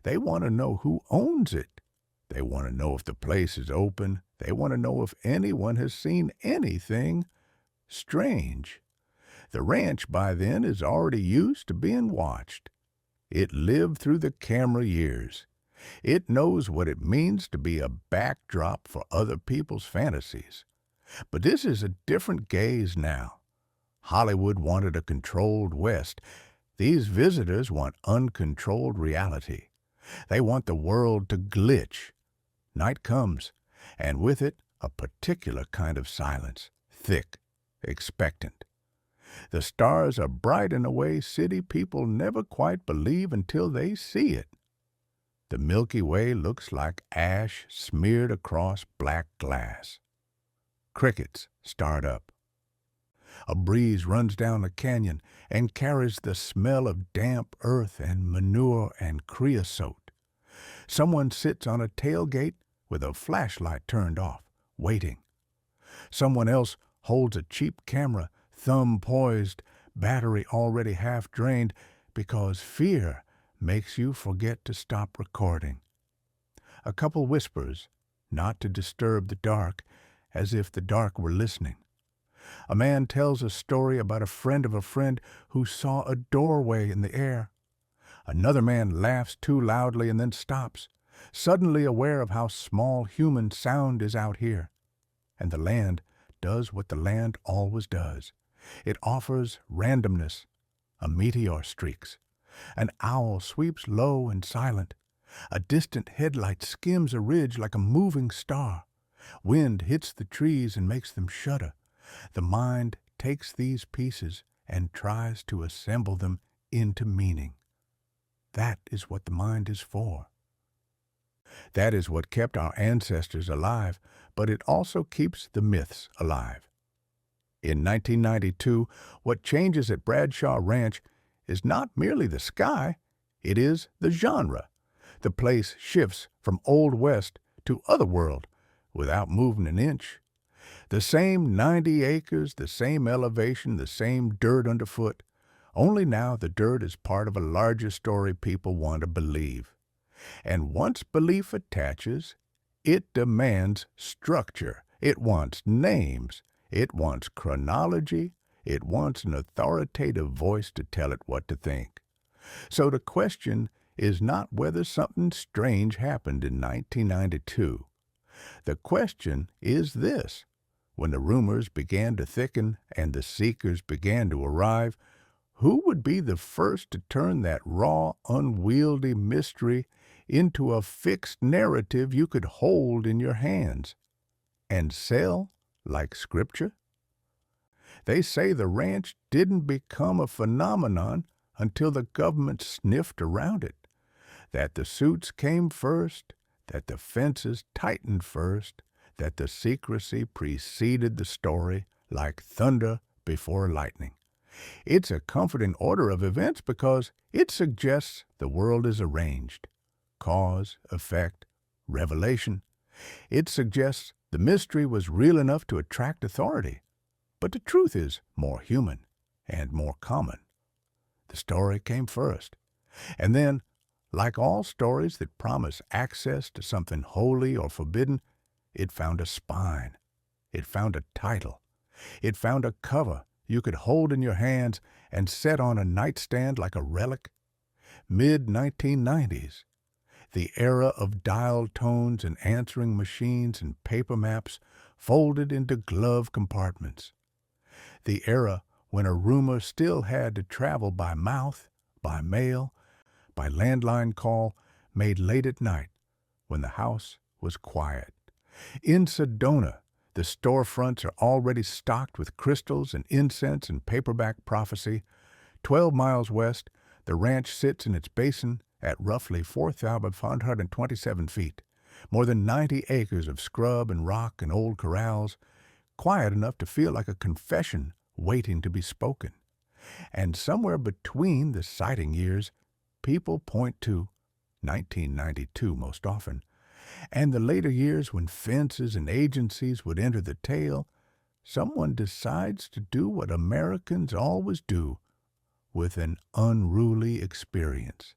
They want to know who owns it. They want to know if the place is open. They want to know if anyone has seen anything strange. The ranch by then is already used to being watched. It lived through the camera years. It knows what it means to be a backdrop for other people's fantasies. But this is a different gaze now. Hollywood wanted a controlled West. These visitors want uncontrolled reality. They want the world to glitch. Night comes, and with it a particular kind of silence, thick, expectant. The stars are bright in a way city people never quite believe until they see it. The Milky Way looks like ash smeared across black glass. Crickets start up. A breeze runs down the canyon and carries the smell of damp earth and manure and creosote. Someone sits on a tailgate with a flashlight turned off, waiting. Someone else holds a cheap camera, thumb poised, battery already half drained, because fear makes you forget to stop recording. A couple whispers, not to disturb the dark, as if the dark were listening. A man tells a story about a friend of a friend who saw a doorway in the air. Another man laughs too loudly and then stops, suddenly aware of how small human sound is out here. And the land does what the land always does. It offers randomness. A meteor streaks. An owl sweeps low and silent. A distant headlight skims a ridge like a moving star. Wind hits the trees and makes them shudder. The mind takes these pieces and tries to assemble them into meaning. That is what the mind is for. That is what kept our ancestors alive, but it also keeps the myths alive. In 1992, what changes at Bradshaw Ranch is not merely the sky, it is the genre. The place shifts from Old West to Otherworld without moving an inch. The same 90 acres, the same elevation, the same dirt underfoot, only now the dirt is part of a larger story people want to believe. And once belief attaches, it demands structure. It wants names. It wants chronology. It wants an authoritative voice to tell it what to think. So the question is not whether something strange happened in 1992. The question is this: when the rumors began to thicken and the seekers began to arrive, who would be the first to turn that raw, unwieldy mystery into a fixed narrative you could hold in your hands and sell like scripture? They say the ranch didn't become a phenomenon until the government sniffed around it, that the suits came first, that the fences tightened first, that the secrecy preceded the story like thunder before lightning. It's a comforting order of events because it suggests the world is arranged. Cause, effect, revelation. It suggests the mystery was real enough to attract authority. But the truth is more human and more common. The story came first. And then, like all stories that promise access to something holy or forbidden, it found a spine. It found a title. It found a cover you could hold in your hands and set on a nightstand like a relic. Mid-1990s, the era of dial tones and answering machines and paper maps folded into glove compartments. The era when a rumor still had to travel by mouth, by mail, by landline call, made late at night when the house was quiet. In Sedona, the storefronts are already stocked with crystals and incense and paperback prophecy. 12 miles west, the ranch sits in its basin at roughly 4,527 feet, more than 90 acres of scrub and rock and old corrals, quiet enough to feel like a confession waiting to be spoken. And somewhere between the sighting years, people point to 1992 most often, and the later years when fences and agencies would enter the tale, someone decides to do what Americans always do with an unruly experience.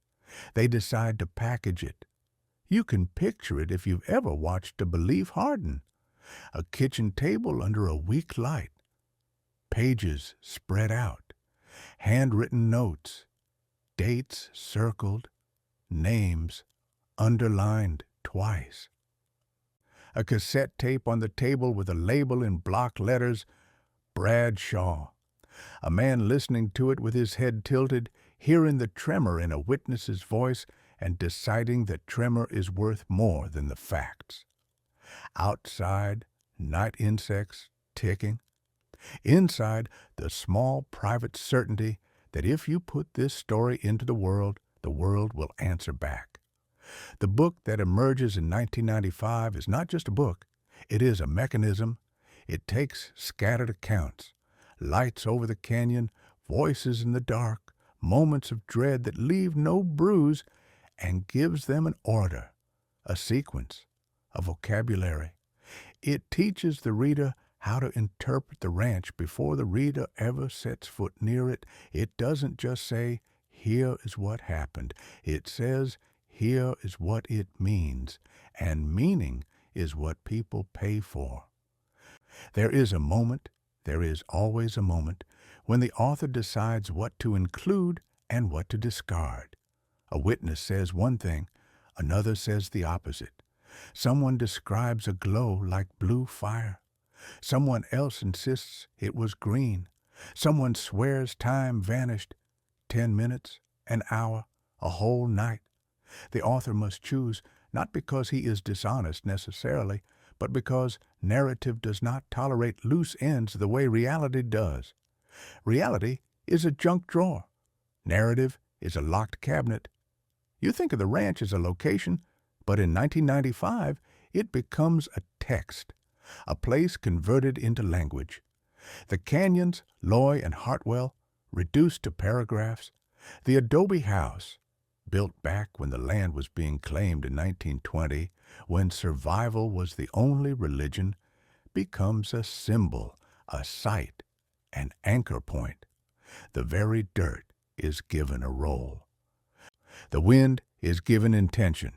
They decide to package it. You can picture it if you've ever watched a belief harden. A kitchen table under a weak light, pages spread out, handwritten notes, dates circled, names underlined twice. A cassette tape on the table with a label in block letters, Bradshaw. A man listening to it with his head tilted, hearing the tremor in a witness's voice and deciding that tremor is worth more than the facts. Outside, night insects ticking. Inside, the small private certainty that if you put this story into the world will answer back. The book that emerges in 1995 is not just a book, it is a mechanism. It takes scattered accounts, lights over the canyon, voices in the dark, moments of dread that leave no bruise, and gives them an order, a sequence, a vocabulary. It teaches the reader how to interpret the ranch before the reader ever sets foot near it. It doesn't just say, "Here is what happened." It says, "Here is what it means," and meaning is what people pay for. There is always a moment, when the author decides what to include and what to discard. A witness says one thing, another says the opposite. Someone describes a glow like blue fire. Someone else insists it was green. Someone swears time vanished, 10 minutes, an hour, a whole night. The author must choose, not because he is dishonest necessarily, but because narrative does not tolerate loose ends the way reality does. Reality is a junk drawer. Narrative is a locked cabinet. You think of the ranch as a location, but in 1995, it becomes a text, a place converted into language. The canyons, Loy and Hartwell, reduced to paragraphs. The adobe house, built back when the land was being claimed in 1920, when survival was the only religion, becomes a symbol, a site, an anchor point. The very dirt is given a role. The wind is given intention.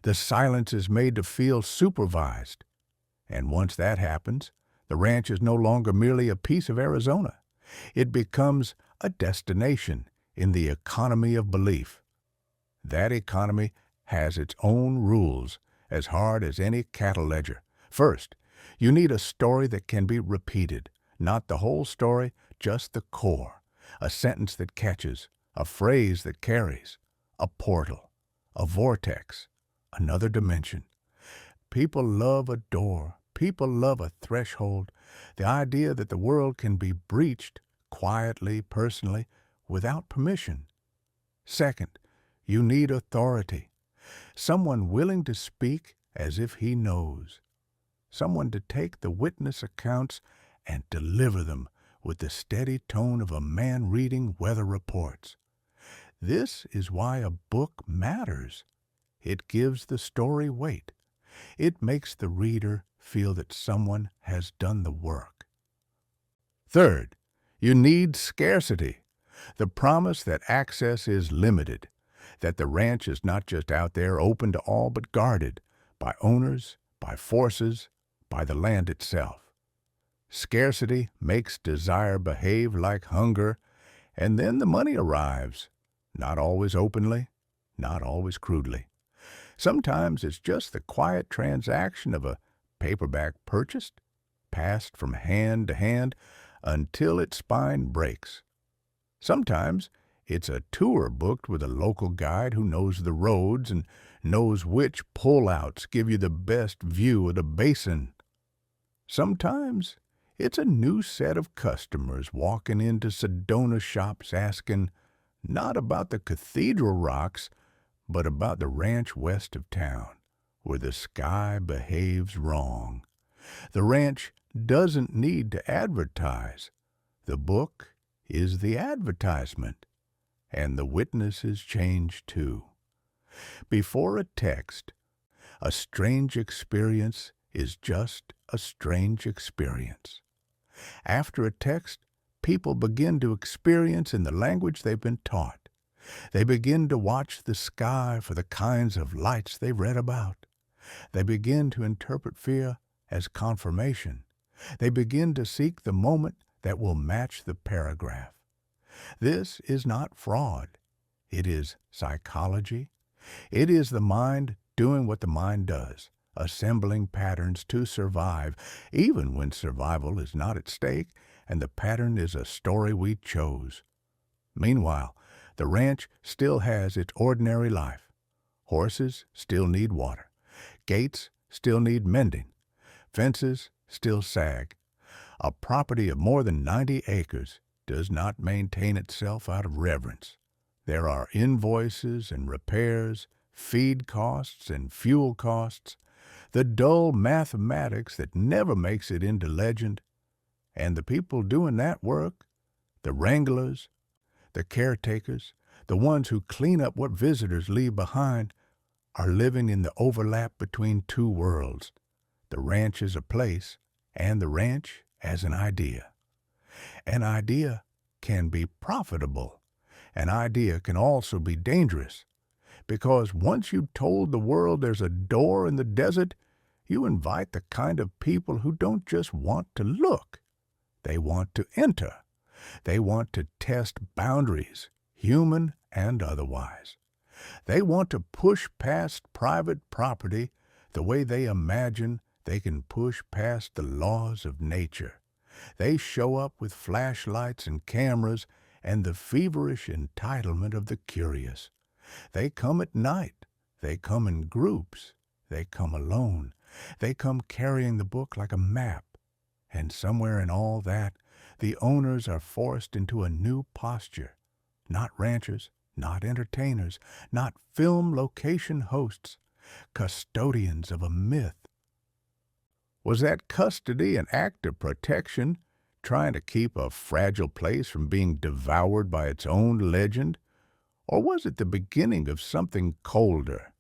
The silence is made to feel supervised. And once that happens, the ranch is no longer merely a piece of Arizona. It becomes a destination in the economy of belief. That economy has its own rules, as hard as any cattle ledger. First, you need a story that can be repeated. Not the whole story, just the core. A sentence that catches, a phrase that carries, a portal, a vortex, another dimension. People love a door. People love a threshold. The idea that the world can be breached quietly, personally, without permission. Second, you need authority. Someone willing to speak as if he knows. Someone to take the witness accounts and deliver them with the steady tone of a man reading weather reports. This is why a book matters. It gives the story weight. It makes the reader feel that someone has done the work. Third, you need scarcity. The promise that access is limited, that the ranch is not just out there open to all but guarded by owners, by forces, by the land itself. Scarcity makes desire behave like hunger, and then the money arrives, not always openly, not always crudely. Sometimes it's just the quiet transaction of a paperback purchased, passed from hand to hand until its spine breaks. Sometimes it's a tour booked with a local guide who knows the roads and knows which pullouts give you the best view of the basin. Sometimes it's a new set of customers walking into Sedona shops asking not about the cathedral rocks, but about the ranch west of town, where the sky behaves wrong. The ranch doesn't need to advertise. The book is the advertisement, and the witnesses change too. Before a text, a strange experience is just a strange experience. After a text, people begin to experience in the language they've been taught. They begin to watch the sky for the kinds of lights they've read about. They begin to interpret fear as confirmation. They begin to seek the moment that will match the paragraph. This is not fraud. It is psychology. It is the mind doing what the mind does, assembling patterns to survive, even when survival is not at stake and the pattern is a story we chose. Meanwhile, the ranch still has its ordinary life. Horses still need water. Gates still need mending. Fences still sag. A property of more than 90 acres does not maintain itself out of reverence. There are invoices and repairs, feed costs and fuel costs, the dull mathematics that never makes it into legend. And the people doing that work, the wranglers, the caretakers, the ones who clean up what visitors leave behind, are living in the overlap between two worlds. The ranch as a place, and the ranch as an idea. An idea can be profitable. An idea can also be dangerous, because once you've told the world there's a door in the desert, you invite the kind of people who don't just want to look. They want to enter. They want to test boundaries, human and otherwise. They want to push past private property the way they imagine they can push past the laws of nature. They show up with flashlights and cameras and the feverish entitlement of the curious. They come at night. They come in groups. They come alone. They come carrying the book like a map. And somewhere in all that, the owners are forced into a new posture. Not ranchers, not entertainers, not film location hosts, custodians of a myth. Was that custody an act of protection, trying to keep a fragile place from being devoured by its own legend? Or was it the beginning of something colder,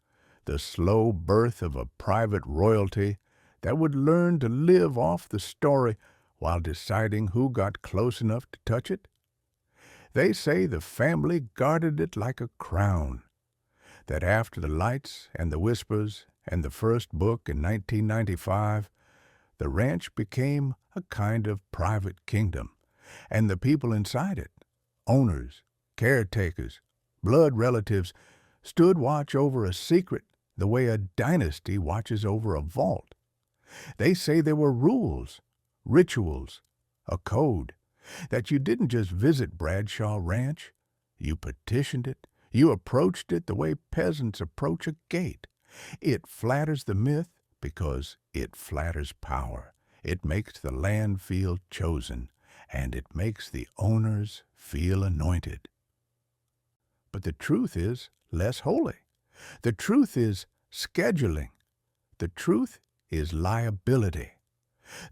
the slow birth of a private royalty that would learn to live off the story while deciding who got close enough to touch it? They say the family guarded it like a crown. that after the lights and the whispers and the first book in 1995, the ranch became a kind of private kingdom, and the people inside it, owners, caretakers, blood relatives, stood watch over a secret the way a dynasty watches over a vault. They say there were rules, rituals, a code, that you didn't just visit Bradshaw Ranch. You petitioned it. You approached it the way peasants approach a gate. It flatters the myth because it flatters power. It makes the land feel chosen, and it makes the owners feel anointed. But the truth is less holy. The truth is scheduling. The truth is liability.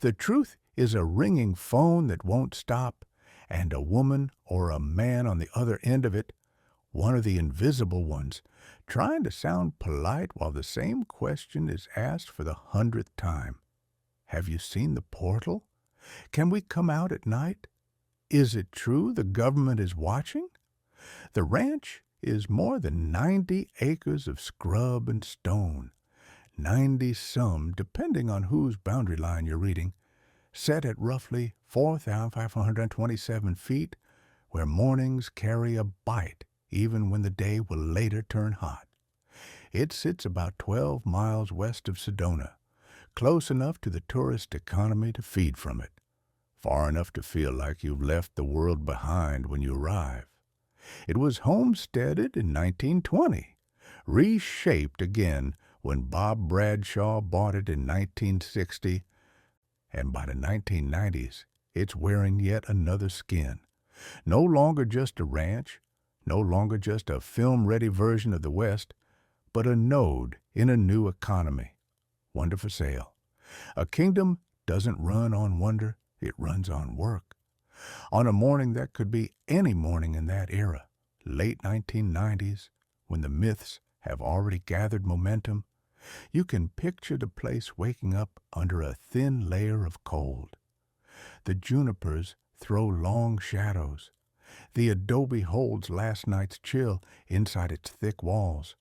The truth is a ringing phone that won't stop, and a woman or a man on the other end of it, one of the invisible ones, trying to sound polite while the same question is asked for the 100th time. Have you seen the portal? Can we come out at night? Is it true the government is watching? The ranch is more than 90 acres of scrub and stone, 90 some, depending on whose boundary line you're reading, set at roughly 4,527 feet, where mornings carry a bite even when the day will later turn hot. It sits about 12 miles west of Sedona, close enough to the tourist economy to feed from it, far enough to feel like you've left the world behind when you arrive. It was homesteaded in 1920, reshaped again when Bob Bradshaw bought it in 1960, and by the 1990s, it's wearing yet another skin. No longer just a ranch, no longer just a film-ready version of the West, but a node in a new economy, wonder for sale. A kingdom doesn't run on wonder, it runs on work. On a morning that could be any morning in that era, late 1990s, when the myths have already gathered momentum, you can picture the place waking up under a thin layer of cold. The junipers throw long shadows. The adobe holds last night's chill inside its thick walls.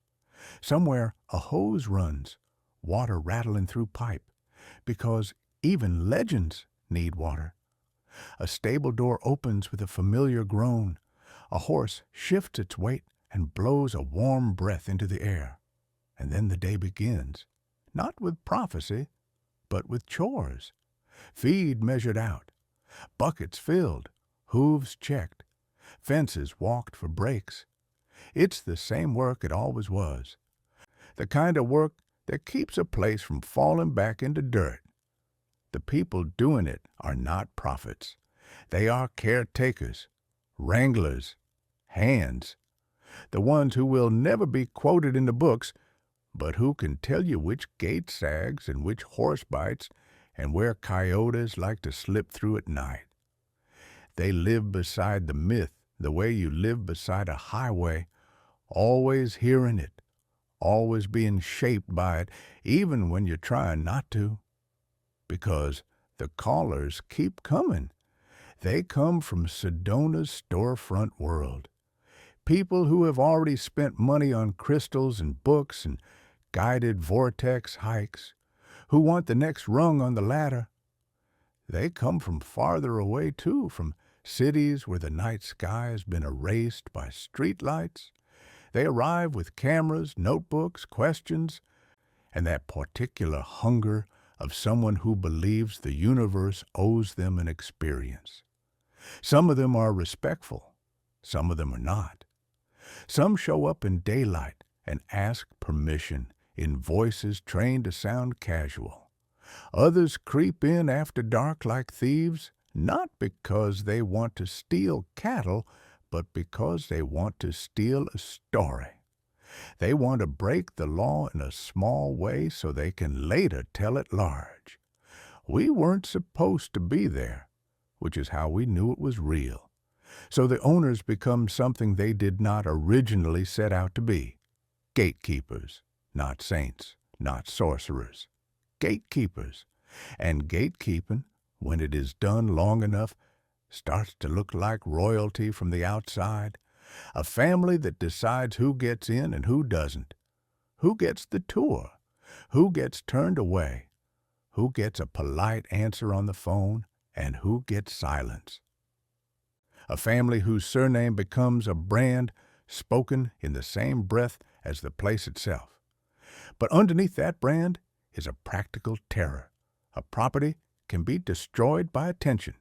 Somewhere a hose runs, water rattling through pipe, because even legends need water. A stable door opens with a familiar groan. A horse shifts its weight and blows a warm breath into the air. And then the day begins, not with prophecy, but with chores. Feed measured out, buckets filled, hooves checked, fences walked for breaks. It's the same work it always was, the kind of work that keeps a place from falling back into dirt. The people doing it are not prophets. They are caretakers, wranglers, hands, the ones who will never be quoted in the books, but who can tell you which gate sags and which horse bites and where coyotes like to slip through at night. They live beside the myth the way you live beside a highway, always hearing it, always being shaped by it, even when you're trying not to. Because the callers keep coming. They come from Sedona's storefront world. People who have already spent money on crystals and books and guided vortex hikes, who want the next rung on the ladder. They come from farther away, too, from cities where the night sky has been erased by streetlights. They arrive with cameras, notebooks, questions, and that particular hunger of someone who believes the universe owes them an experience. Some of them are respectful, some of them are not. Some show up in daylight and ask permission in voices trained to sound casual. Others creep in after dark like thieves, not because they want to steal cattle, but because they want to steal a story. They want to break the law in a small way so they can later tell it large. We weren't supposed to be there, which is how we knew it was real. So the owners become something they did not originally set out to be. Gatekeepers, not saints, not sorcerers. Gatekeepers. And gatekeeping, when it is done long enough, starts to look like royalty from the outside, A family that decides who gets in and who doesn't, who gets the tour, who gets turned away, who gets a polite answer on the phone, and who gets silence. A family whose surname becomes a brand spoken in the same breath as the place itself. But underneath that brand is a practical terror. A property can be destroyed by attention.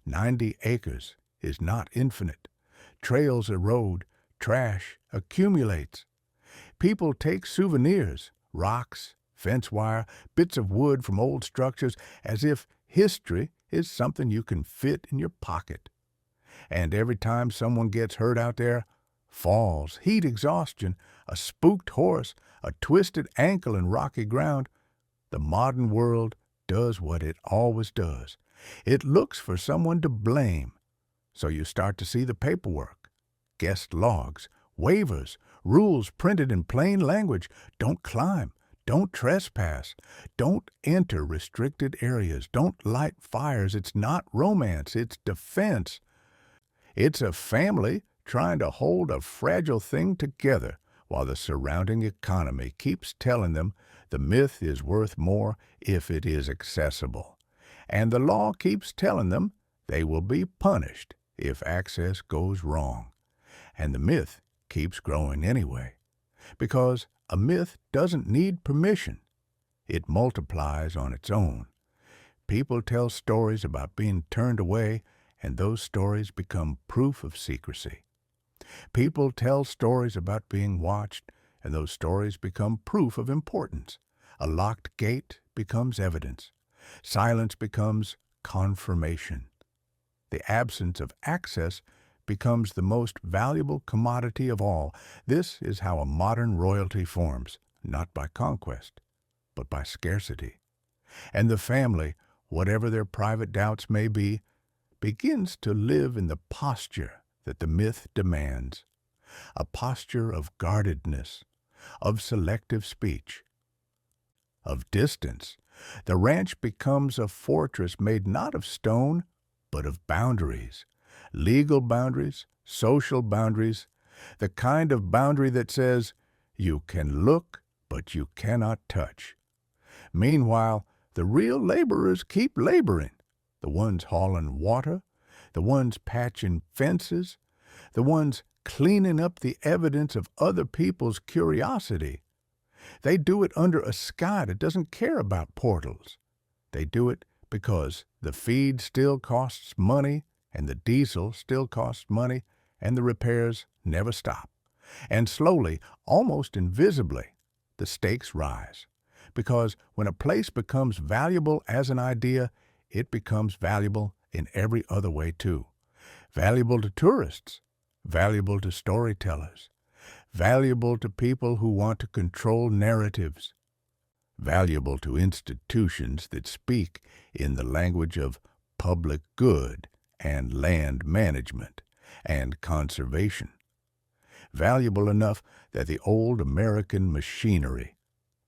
90 acres is not infinite. Trails erode, trash accumulates. People take souvenirs, rocks, fence wire, bits of wood from old structures, as if history is something you can fit in your pocket. And every time someone gets hurt out there, falls, heat exhaustion, a spooked horse, a twisted ankle in rocky ground, the modern world does what it always does. It looks for someone to blame. So you start to see the paperwork, guest logs, waivers, rules printed in plain language. Don't climb. Don't trespass. Don't enter restricted areas. Don't light fires. It's not romance. It's defense. It's a family trying to hold a fragile thing together while the surrounding economy keeps telling them the myth is worth more if it is accessible. And the law keeps telling them they will be punished if access goes wrong. And the myth keeps growing anyway, because a myth doesn't need permission. It multiplies on its own. People tell stories about being turned away, and those stories become proof of secrecy. People tell stories about being watched, and those stories become proof of importance. A locked gate becomes evidence. Silence becomes confirmation. The absence of access becomes the most valuable commodity of all. This is how a modern royalty forms, not by conquest, but by scarcity. And the family, whatever their private doubts may be, begins to live in the posture that the myth demands, a posture of guardedness, of selective speech, of distance. The ranch becomes a fortress made not of stone, but of boundaries, legal boundaries, social boundaries, the kind of boundary that says you can look, but you cannot touch. Meanwhile, the real laborers keep laboring, the ones hauling water, the ones patching fences, the ones cleaning up the evidence of other people's curiosity. They do it under a sky that doesn't care about portals. They do it because the feed still costs money, and the diesel still costs money, and the repairs never stop. And slowly, almost invisibly, the stakes rise. Because when a place becomes valuable as an idea, it becomes valuable in every other way too. Valuable to tourists, valuable to storytellers, valuable to people who want to control narratives, valuable to institutions that speak in the language of public good and land management and conservation, valuable enough that the old American machinery,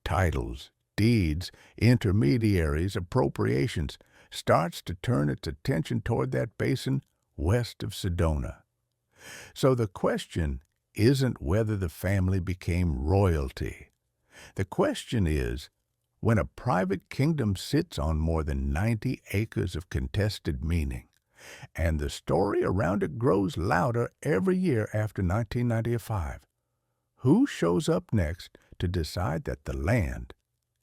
titles, deeds, intermediaries, appropriations, starts to turn its attention toward that basin west of Sedona. So the question isn't whether the family became royalty. The question is, when a private kingdom sits on more than 90 acres of contested meaning, and the story around it grows louder every year after 1995, who shows up next to decide that the land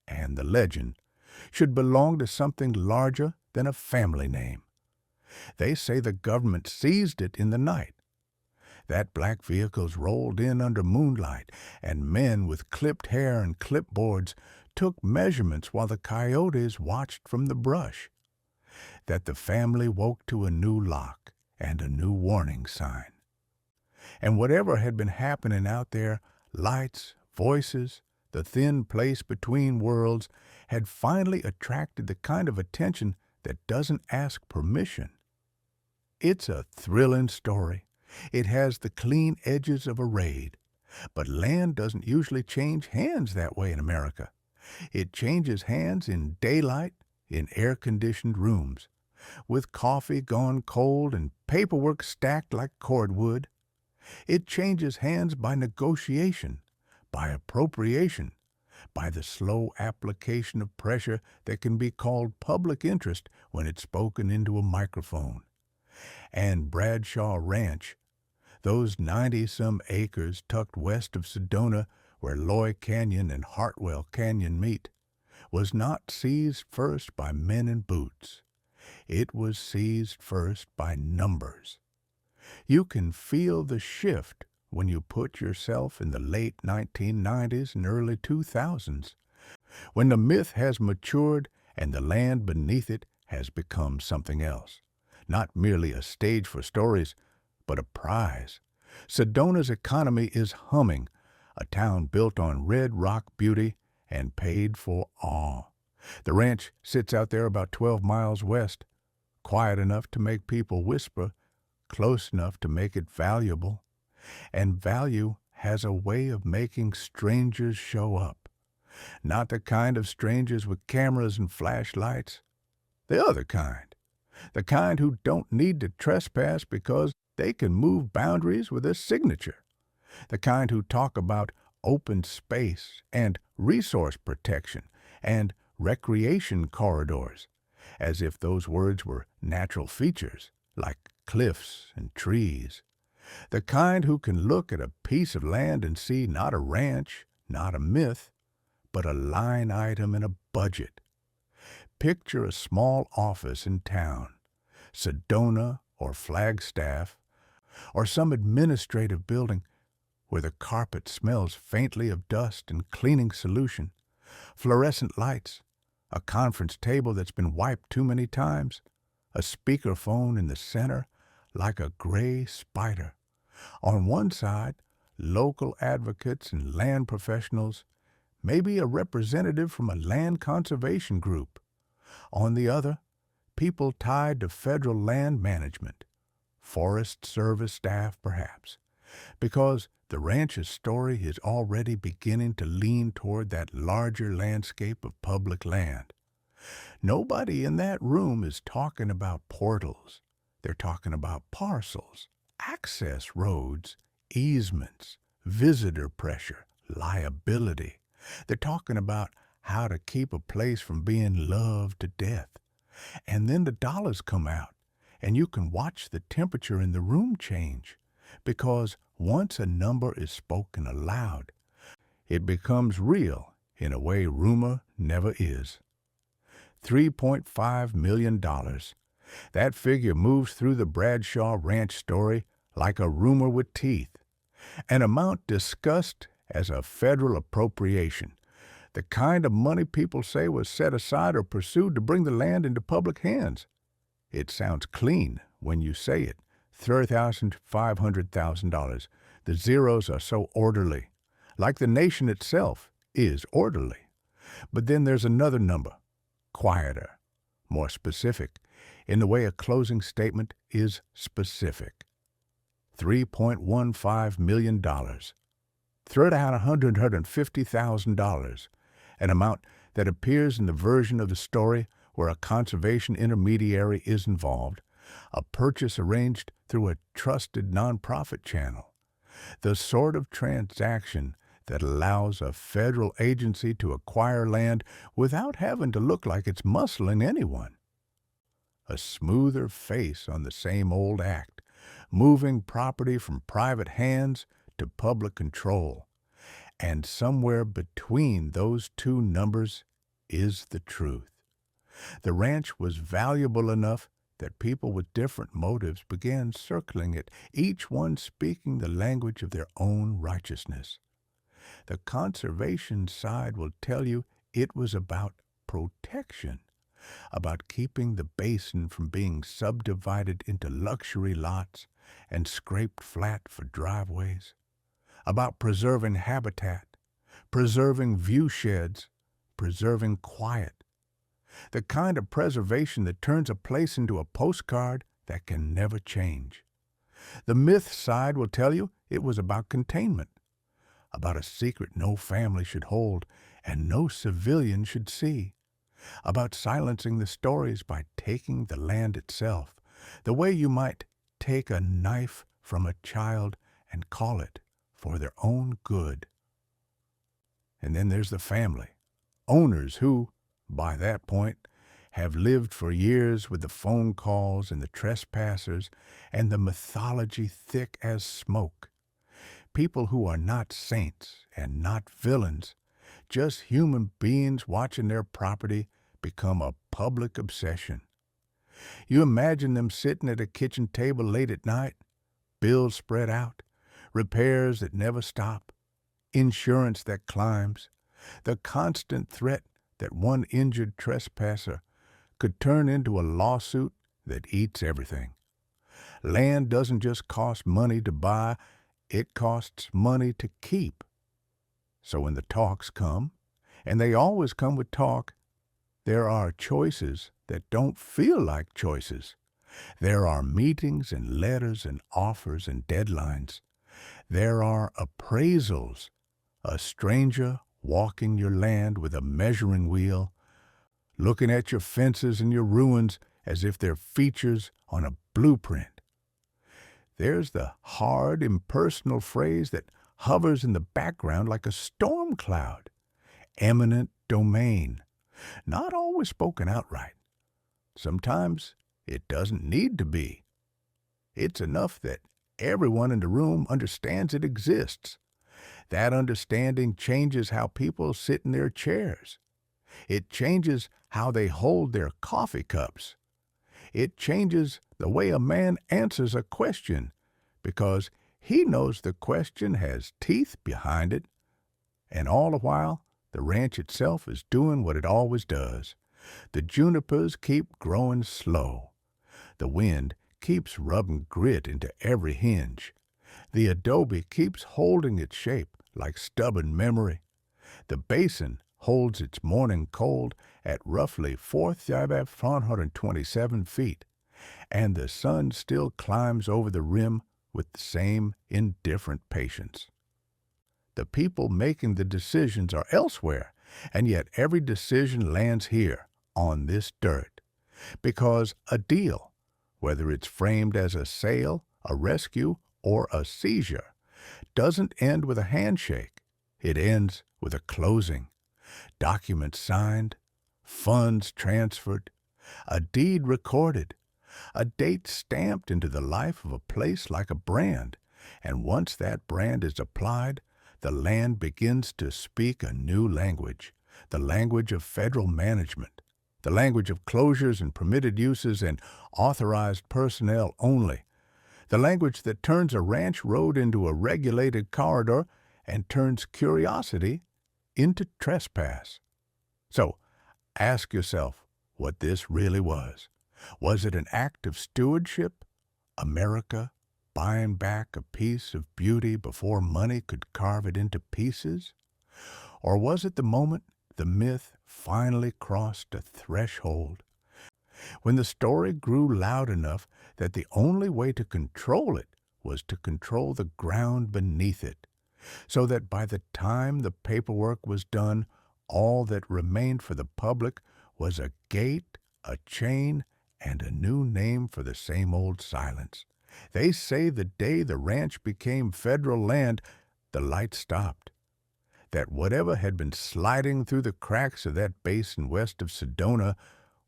and the legend should belong to something larger than a family name? They say the government seized it in the night. That black vehicles rolled in under moonlight, and men with clipped hair and clipboards took measurements while the coyotes watched from the brush. That the family woke to a new lock and a new warning sign. And whatever had been happening out there, lights, voices, the thin place between worlds, had finally attracted the kind of attention that doesn't ask permission. It's a thrilling story. It has the clean edges of a raid. But land doesn't usually change hands that way in America. It changes hands in daylight, in air-conditioned rooms, with coffee gone cold and paperwork stacked like cordwood. It changes hands by negotiation, by appropriation, by the slow application of pressure that can be called public interest when it's spoken into a microphone. And Bradshaw Ranch, those 90-some acres tucked west of Sedona where Loy Canyon and Hartwell Canyon meet, was not seized first by men in boots. It was seized first by numbers. You can feel the shift when you put yourself in the late 1990s and early 2000s, when the myth has matured and the land beneath it has become something else, not merely a stage for stories, but a prize. Sedona's economy is humming, a town built on red rock beauty and paid for awe. The ranch sits out there about 12 miles west, quiet enough to make people whisper, close enough to make it valuable. And value has a way of making strangers show up. Not the kind of strangers with cameras and flashlights. The other kind. The kind who don't need to trespass because they can move boundaries with a signature. The kind who talk about open space and resource protection and recreation corridors, as if those words were natural features, like cliffs and trees. The kind who can look at a piece of land and see not a ranch, not a myth, but a line item in a budget. Picture a small office in town, Sedona or Flagstaff, or some administrative building where the carpet smells faintly of dust and cleaning solution, fluorescent lights, a conference table that's been wiped too many times, a speakerphone in the center like a gray spider. On one side, local advocates and land professionals, maybe a representative from a land conservation group. On the other, people tied to federal land management, Forest Service staff perhaps, because the ranch's story is already beginning to lean toward that larger landscape of public land. Nobody in that room is talking about portals. They're talking about parcels, access roads, easements, visitor pressure, liability. They're talking about how to keep a place from being loved to death. And then the dollars come out, and you can watch the temperature in the room change, because once a number is spoken aloud, it becomes real in a way rumor never is. $3.5 million. That figure moves through the Bradshaw Ranch story like a rumor with teeth, an amount discussed as a federal appropriation, the kind of money people say was set aside or pursued to bring the land into public hands. It sounds clean when you say it, $3,000, $500,000. The zeros are so orderly, like the nation itself is orderly. But then there's another number, quieter, more specific, in the way a closing statement is specific. $3.15 million. Throw down $150,000, an amount that appears in the version of the story where a conservation intermediary is involved, a purchase arranged through a trusted nonprofit channel, the sort of transaction that allows a federal agency to acquire land without having to look like it's muscling anyone. A smoother face on the same old act, moving property from private hands to public control. And somewhere between those two numbers is the truth. The ranch was valuable enough that people with different motives began circling it, each one speaking the language of their own righteousness. The conservation side will tell you it was about protection, about keeping the basin from being subdivided into luxury lots and scraped flat for driveways, about preserving habitat, preserving view sheds, preserving quiet, the kind of preservation that turns a place into a postcard that can never change. The myth side will tell you it was about containment, about a secret no family should hold and no civilian should see, about silencing the stories by taking the land itself, the way you might take a knife from a child and call it for their own good. And then there's the family, owners who, by that point, have lived for years with the phone calls and the trespassers and the mythology thick as smoke. People who are not saints and not villains, just human beings watching their property become a public obsession. You imagine them sitting at a kitchen table late at night, bills spread out, repairs that never stop, insurance that climbs, the constant threat that one injured trespasser could turn into a lawsuit that eats everything. Land doesn't just cost money to buy, it costs money to keep. So when the talks come, and they always come with talk, there are choices that don't feel like choices. There are meetings and letters and offers and deadlines. There are appraisals, a stranger walking your land with a measuring wheel, looking at your fences and your ruins as if they're features on a blueprint. There's the hard, impersonal phrase that hovers in the background like a storm cloud. Eminent domain. Not always spoken outright. Sometimes it doesn't need to be. It's enough that everyone in the room understands it exists. That understanding changes how people sit in their chairs. It changes how they hold their coffee cups. It changes the way a man answers a question because he knows the question has teeth behind it. And all the while, the ranch itself is doing what it always does. The junipers keep growing slow. The wind keeps rubbing grit into every hinge. The adobe keeps holding its shape like stubborn memory. The basin holds its morning cold at roughly 4,427 feet, and the sun still climbs over the rim with the same indifferent patience. The people making the decisions are elsewhere, and yet every decision lands here, on this dirt, because a deal, whether it's framed as a sale, a rescue, or a seizure, doesn't end with a handshake. It ends with a closing. Documents signed, funds transferred, a deed recorded, a date stamped into the life of a place like a brand, and once that brand is applied, the land begins to speak a new language, the language of federal management, the language of closures and permitted uses and authorized personnel only, the language that turns a ranch road into a regulated corridor and turns curiosity into trespass. So, ask yourself what this really was. Was it an act of stewardship? America buying back a piece of beauty before money could carve it into pieces? Or was it the moment the myth finally crossed a threshold, when the story grew loud enough that the only way to control it was to control the ground beneath it, so that by the time the paperwork was done, all that remained for the public was a gate, a chain, and a new name for the same old silence. They say the day the ranch became federal land, the light stopped. That whatever had been sliding through the cracks of that basin west of Sedona,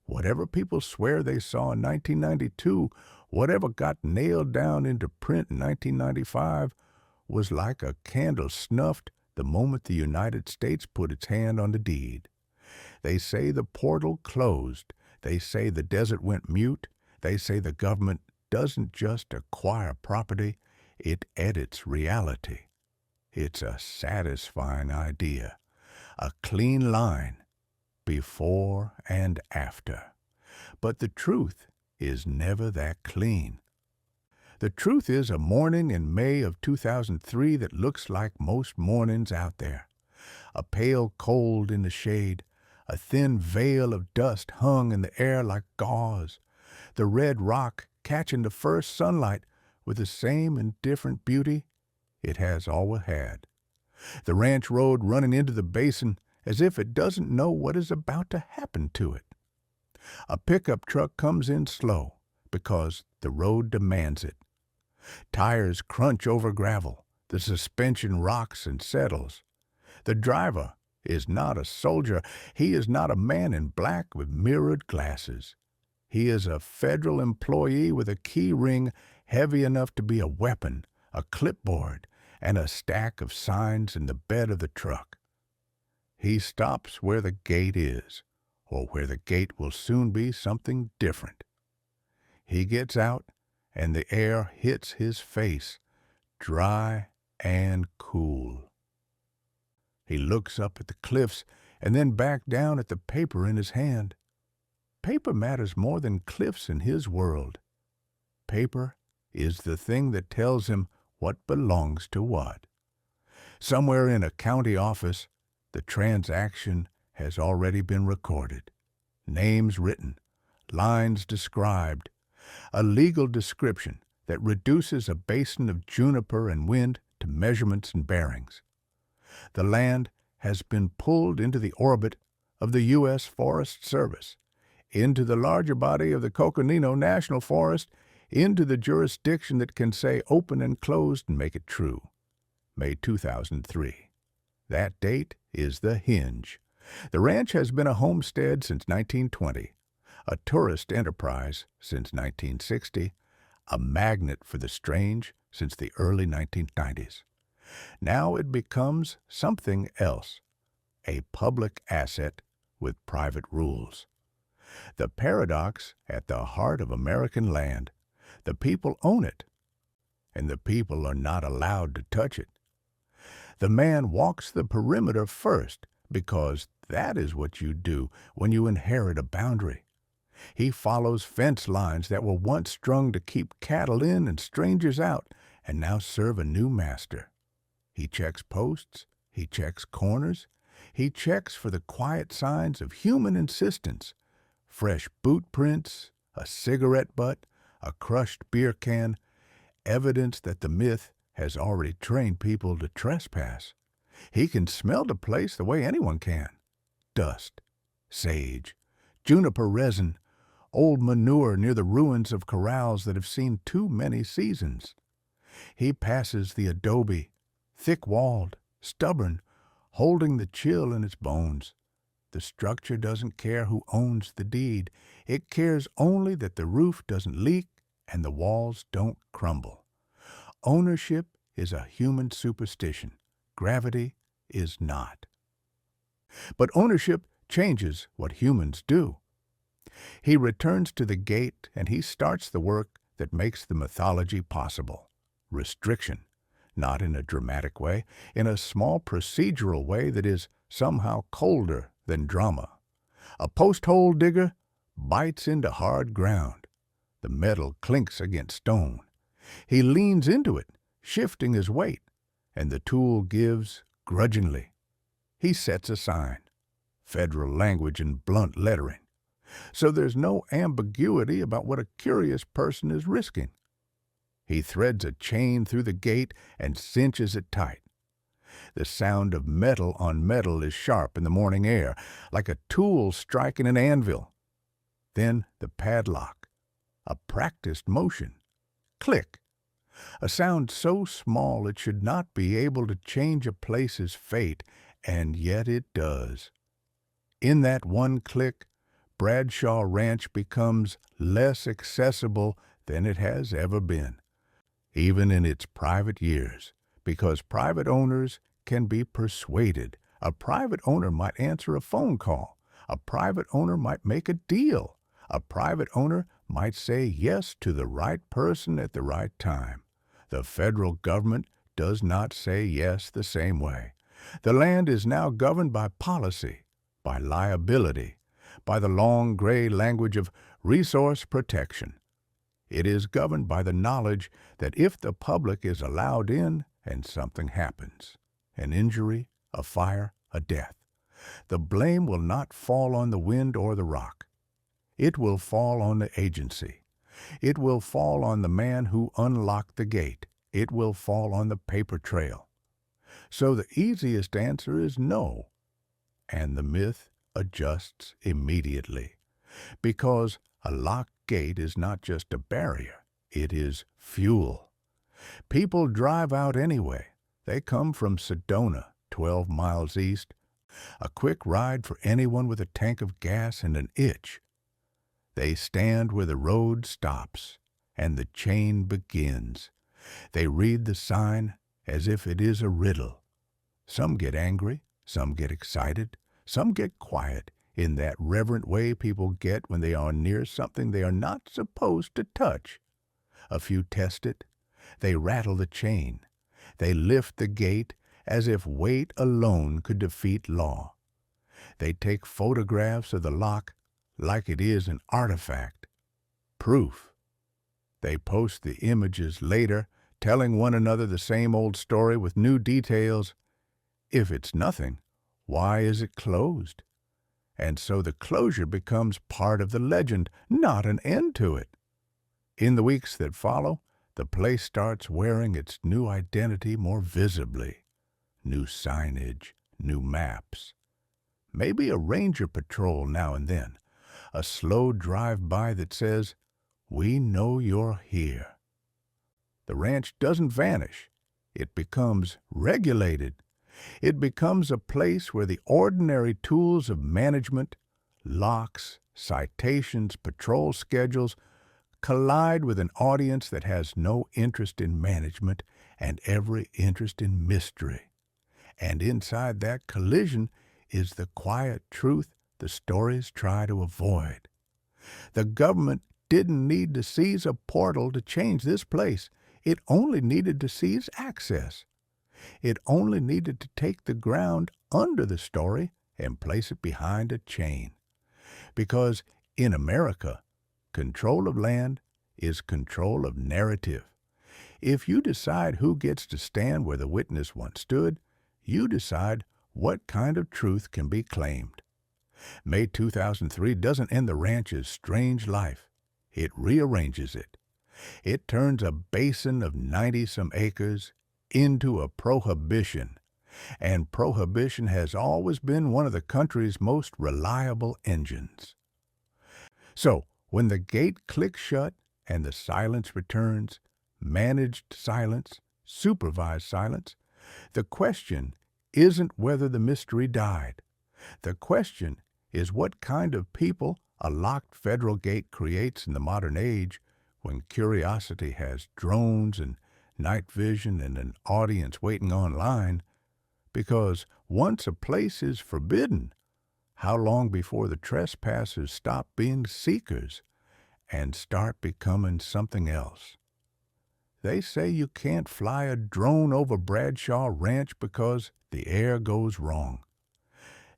whatever people swear they saw in 1992, whatever got nailed down into print in 1995, was like a candle snuffed the moment the United States put its hand on the deed. They say the portal closed. They say the desert went mute. They say the government doesn't just acquire property, it edits reality. It's a satisfying idea, a clean line, before and after. But the truth is never that clean. The truth is a morning in May of 2003 that looks like most mornings out there. A pale cold in the shade, a thin veil of dust hung in the air like gauze, the red rock catching the first sunlight with the same indifferent beauty it has always had. The ranch road running into the basin as if it doesn't know what is about to happen to it. A pickup truck comes in slow because the road demands it. Tires crunch over gravel. The suspension rocks and settles. The driver is not a soldier. He is not a man in black with mirrored glasses. He is a federal employee with a key ring heavy enough to be a weapon, a clipboard, and a stack of signs in the bed of the truck. He stops where the gate is, or where the gate will soon be something different. He gets out, and the air hits his face, dry and cool. He looks up at the cliffs and then back down at the paper in his hand. Paper matters more than cliffs in his world. Paper is the thing that tells him what belongs to what. Somewhere in a county office, the transaction has already been recorded. Names written, lines described, a legal description that reduces a basin of juniper and wind to measurements and bearings. The land has been pulled into the orbit of the U.S. Forest Service, into the larger body of the Coconino National Forest, into the jurisdiction that can say open and closed and make it true. May 2003. That date is the hinge. The ranch has been a homestead since 1920, a tourist enterprise since 1960, a magnet for the strange since the early 1990s. Now it becomes something else, a public asset with private rules. The paradox at the heart of American land: the people own it, and the people are not allowed to touch it. The man walks the perimeter first, because that is what you do when you inherit a boundary. He follows fence lines that were once strung to keep cattle in and strangers out, and now serve a new master. He checks posts, he checks corners, he checks for the quiet signs of human insistence: fresh boot prints, a cigarette butt, a crushed beer can, evidence that the myth has already trained people to trespass. He can smell the place the way anyone can: dust, sage, juniper resin, old manure near the ruins of corrals that have seen too many seasons. He passes the adobe, thick-walled, stubborn, holding the chill in its bones. The structure doesn't care who owns the deed. It cares only that the roof doesn't leak and the walls don't crumble. Ownership is a human superstition. Gravity is not. But ownership changes what humans do. He returns to the gate and he starts the work that makes the mythology possible: restriction. Not in a dramatic way, in a small procedural way that is somehow colder than drama. A post-hole digger bites into hard ground. The metal clinks against stone. He leans into it, shifting his weight, and the tool gives grudgingly. He sets a sign, federal language in blunt lettering, so there's no ambiguity about what a curious person is risking. He threads a chain through the gate and cinches it tight. The sound of metal on metal is sharp in the morning air, like a tool striking an anvil. Then the padlock, a practiced motion. Click! A sound so small it should not be able to change a place's fate, and yet it does. In that one click, Bradshaw Ranch becomes less accessible than it has ever been, even in its private years, because private owners can be persuaded. A private owner might answer a phone call. A private owner might make a deal. A private owner might say yes to the right person at the right time. The federal government does not say yes the same way. The land is now governed by policy, by liability, by the long gray language of resource protection. It is governed by the knowledge that if the public is allowed in and something happens, an injury, a fire, a death, the blame will not fall on the wind or the rock. It will fall on the agency. It will fall on the man who unlocked the gate. It will fall on the paper trail. So the easiest answer is no, and the myth adjusts immediately, because a locked gate is not just a barrier, it is fuel. People drive out anyway. They come from Sedona, 12 miles east, a quick ride for anyone with a tank of gas and an itch. They stand where the road stops and the chain begins. They read the sign as if it is a riddle. Some get angry, some get excited, some get quiet in that reverent way people get when they are near something they are not supposed to touch. A few test it. They rattle the chain. They lift the gate as if weight alone could defeat law. They take photographs of the lock like it is an artifact, proof. They post the images later, telling one another the same old story with new details. If it's nothing, why is it closed? And so the closure becomes part of the legend, not an end to it. In the weeks that follow, the place starts wearing its new identity more visibly. New signage, new maps. Maybe a ranger patrol now and then. A slow drive-by that says, "We know you're here." The ranch doesn't vanish. It becomes regulated. It becomes a place where the ordinary tools of management, locks, citations, patrol schedules, collide with an audience that has no interest in management and every interest in mystery. And inside that collision is the quiet truth the stories try to avoid. The government didn't need to seize a portal to change this place. It only needed to seize access. It only needed to take the ground under the story and place it behind a chain. Because in America, control of land is control of narrative. If you decide who gets to stand where the witness once stood, you decide what kind of truth can be claimed. May 2003 doesn't end the ranch's strange life. It rearranges it. It turns a basin of 90-some acres into a prohibition. And prohibition has always been one of the country's most reliable engines. So, when the gate clicks shut and the silence returns, managed silence, supervised silence, the question isn't whether the mystery died. The question is what kind of people a locked federal gate creates in the modern age when curiosity has drones and night vision and an audience waiting online. Because once a place is forbidden, how long before the trespassers stop being seekers and start becoming something else? They say you can't fly a drone over Bradshaw Ranch because the air goes wrong.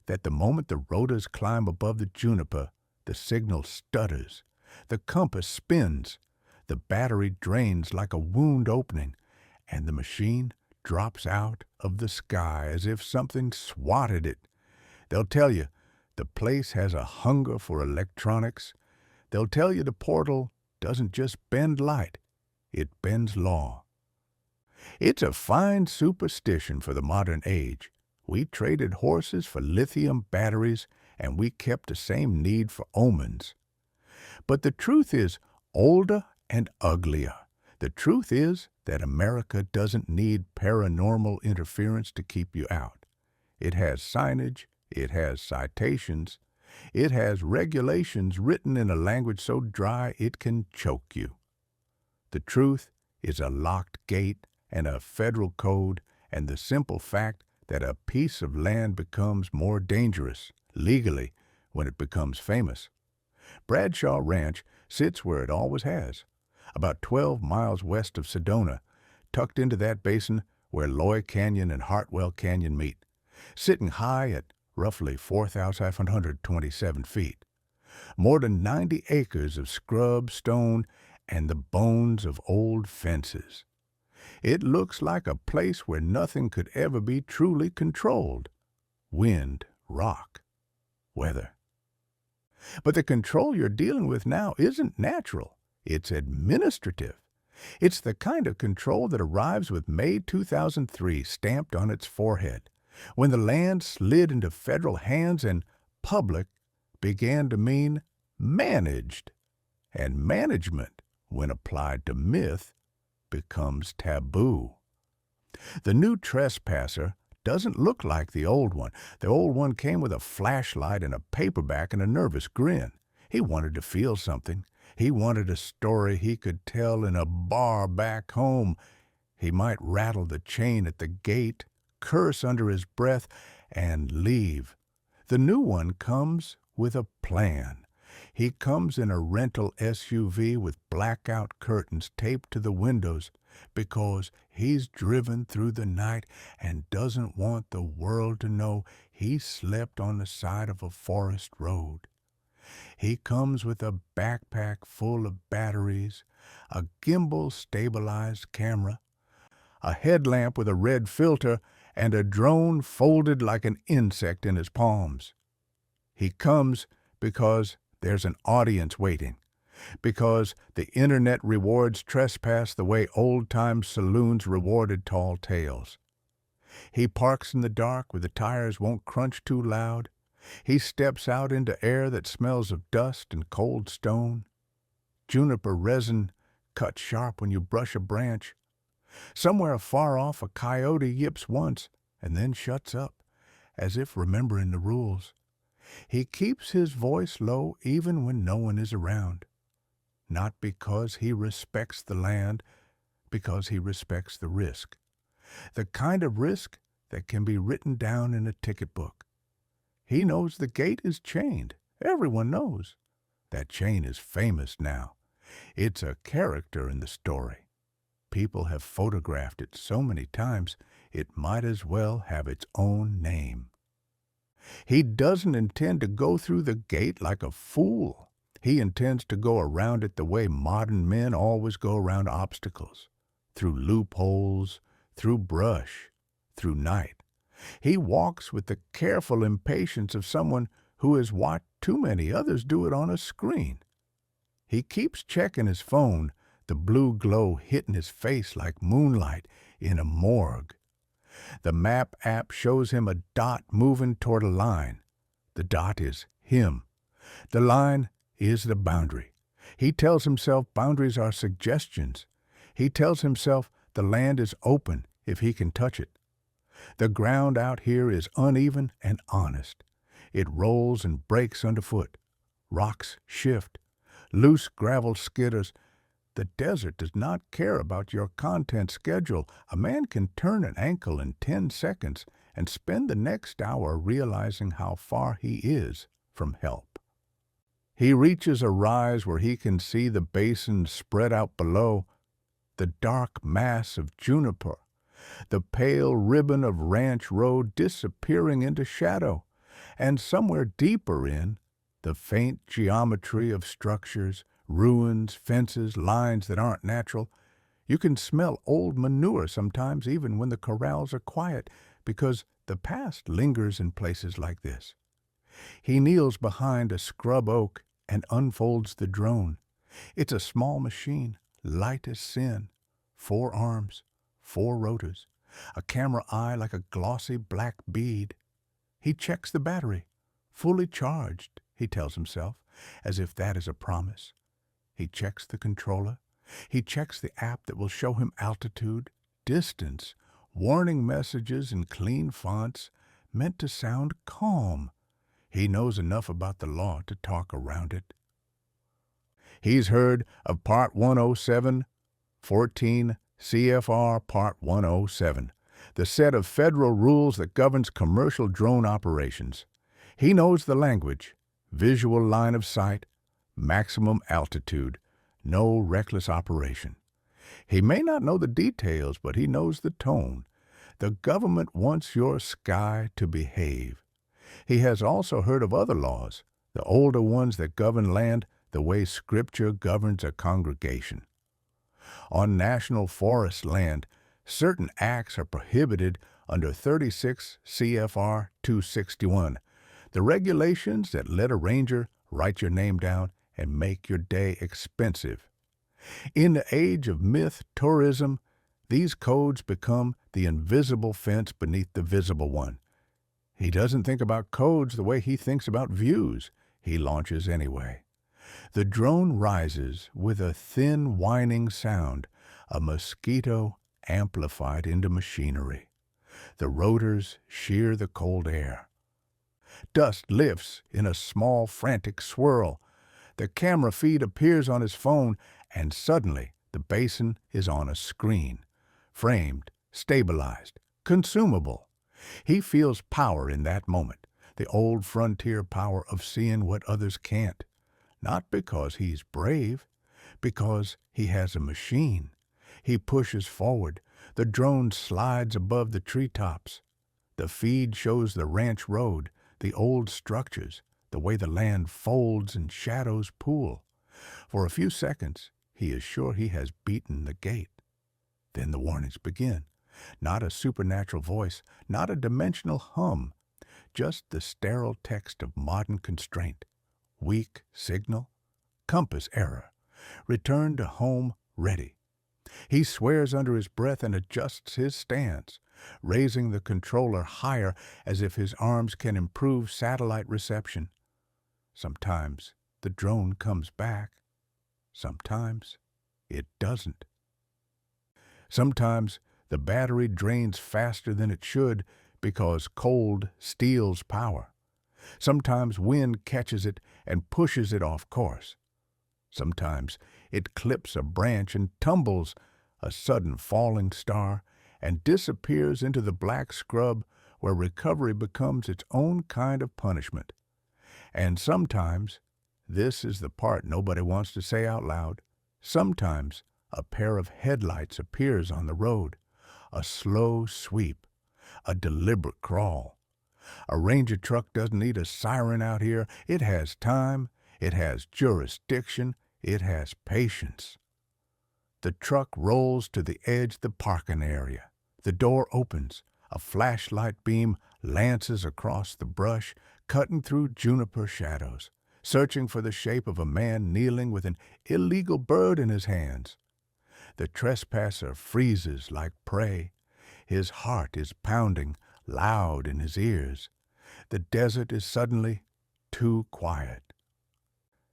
That the moment the rotors climb above the juniper, the signal stutters, the compass spins, the battery drains like a wound opening, and the machine drops out of the sky as if something swatted it. They'll tell you the place has a hunger for electronics. They'll tell you the portal doesn't just bend light, it bends law. It's a fine superstition for the modern age. We traded horses for lithium batteries, and we kept the same need for omens. But the truth is older and uglier. The truth is that America doesn't need paranormal interference to keep you out. It has signage, it has citations, it has regulations written in a language so dry it can choke you. The truth is a locked gate and a federal code and the simple fact that a piece of land becomes more dangerous, legally, when it becomes famous. Bradshaw Ranch sits where it always has, about 12 miles west of Sedona, tucked into that basin where Loy Canyon and Hartwell Canyon meet, sitting high at roughly 4,527 feet. More than 90 acres of scrub, stone, and the bones of old fences. It looks like a place where nothing could ever be truly controlled. Wind, rock, weather. But the control you're dealing with now isn't natural. It's administrative. It's the kind of control that arrives with May 2003 stamped on its forehead, when the land slid into federal hands and public began to mean managed. And management, when applied to myth, becomes taboo. The new trespasser doesn't look like the old one. The old one came with a flashlight and a paperback and a nervous grin. He wanted to feel something. He wanted a story he could tell in a bar back home. He might rattle the chain at the gate, curse under his breath, and leave. The new one comes with a plan. He comes in a rental SUV with blackout curtains taped to the windows because he's driven through the night and doesn't want the world to know he slept on the side of a forest road. He comes with a backpack full of batteries, a gimbal-stabilized camera, a headlamp with a red filter, and a drone folded like an insect in his palms. He comes because there's an audience waiting, because the internet rewards trespass the way old-time saloons rewarded tall tales. He parks in the dark where the tires won't crunch too loud. He steps out into air that smells of dust and cold stone. Juniper resin cut sharp when you brush a branch. Somewhere far off a coyote yips once and then shuts up, as if remembering the rules. He keeps his voice low even when no one is around. Not because he respects the land, because he respects the risk. The kind of risk that can be written down in a ticket book. He knows the gate is chained. Everyone knows. That chain is famous now. It's a character in the story. People have photographed it so many times, it might as well have its own name. He doesn't intend to go through the gate like a fool. He intends to go around it the way modern men always go around obstacles, through loopholes, through brush, through night. He walks with the careful impatience of someone who has watched too many others do it on a screen. He keeps checking his phone, the blue glow hitting his face like moonlight in a morgue. The map app shows him a dot moving toward a line. The dot is him. The line is the boundary. He tells himself boundaries are suggestions. He tells himself the land is open if he can touch it. The ground out here is uneven and honest. It rolls and breaks underfoot. Rocks shift. Loose gravel skitters. The desert does not care about your content schedule. A man can turn an ankle in 10 seconds and spend the next hour realizing how far he is from help. He reaches a rise where he can see the basin spread out below, the dark mass of juniper, the pale ribbon of ranch road disappearing into shadow, and somewhere deeper in, the faint geometry of structures, ruins, fences, lines that aren't natural. You can smell old manure sometimes even when the corrals are quiet, because the past lingers in places like this. He kneels behind a scrub oak and unfolds the drone. It's a small machine, light as sin, 4 arms, 4 rotors, a camera eye like a glossy black bead. He checks the battery. Fully charged, he tells himself, as if that is a promise. He checks the controller. He checks the app that will show him altitude, distance, warning messages in clean fonts meant to sound calm. He knows enough about the law to talk around it. He's heard of Part 107, 14 CFR Part 107, the set of federal rules that governs commercial drone operations. He knows the language: visual line of sight, maximum altitude, no reckless operation. He may not know the details, but he knows the tone. The government wants your sky to behave. He has also heard of other laws, the older ones that govern land the way Scripture governs a congregation. On national forest land, certain acts are prohibited under 36 CFR 261, the regulations that let a ranger write your name down and make your day expensive. In the age of myth tourism, these codes become the invisible fence beneath the visible one. He doesn't think about codes the way he thinks about views. He launches anyway. The drone rises with a thin whining sound, a mosquito amplified into machinery. The rotors shear the cold air. Dust lifts in a small, frantic swirl. The camera feed appears on his phone, and suddenly the basin is on a screen, framed, stabilized, consumable. He feels power in that moment, the old frontier power of seeing what others can't. Not because he's brave, because he has a machine. He pushes forward. The drone slides above the treetops. The feed shows the ranch road, the old structures, the way the land folds and shadows pool. For a few seconds, he is sure he has beaten the gate. Then the warnings begin. Not a supernatural voice, not a dimensional hum, just the sterile text of modern constraint. Weak signal, compass error. Return to home ready. He swears under his breath and adjusts his stance, raising the controller higher as if his arms can improve satellite reception. Sometimes the drone comes back. Sometimes it doesn't. Sometimes the battery drains faster than it should because cold steals power. Sometimes wind catches it and pushes it off course. Sometimes it clips a branch and tumbles, a sudden falling star, and disappears into the black scrub where recovery becomes its own kind of punishment. And sometimes, this is the part nobody wants to say out loud, sometimes a pair of headlights appears on the road, a slow sweep, a deliberate crawl. A ranger truck doesn't need a siren out here. It has time, it has jurisdiction, it has patience. The truck rolls to the edge of the parking area. The door opens. A flashlight beam lances across the brush, cutting through juniper shadows, searching for the shape of a man kneeling with an illegal bird in his hands. The trespasser freezes like prey. His heart is pounding loud in his ears. The desert is suddenly too quiet.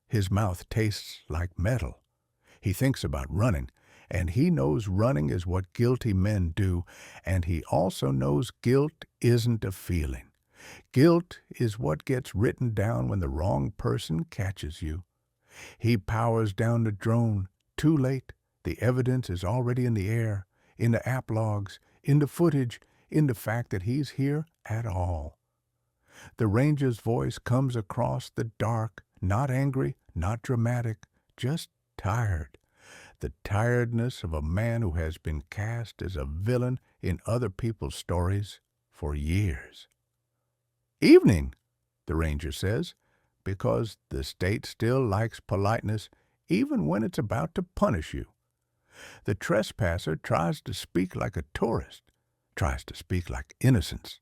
His mouth tastes like metal. He thinks about running, and he knows running is what guilty men do, and he also knows guilt isn't a feeling. Guilt is what gets written down when the wrong person catches you. He powers down the drone. Too late. The evidence is already in the air, in the app logs, in the footage, in the fact that he's here at all. The ranger's voice comes across the dark, not angry, not dramatic, just tired. The tiredness of a man who has been cast as a villain in other people's stories for years. Evening, the ranger says, because the state still likes politeness even when it's about to punish you. The trespasser tries to speak like a tourist, tries to speak like innocence,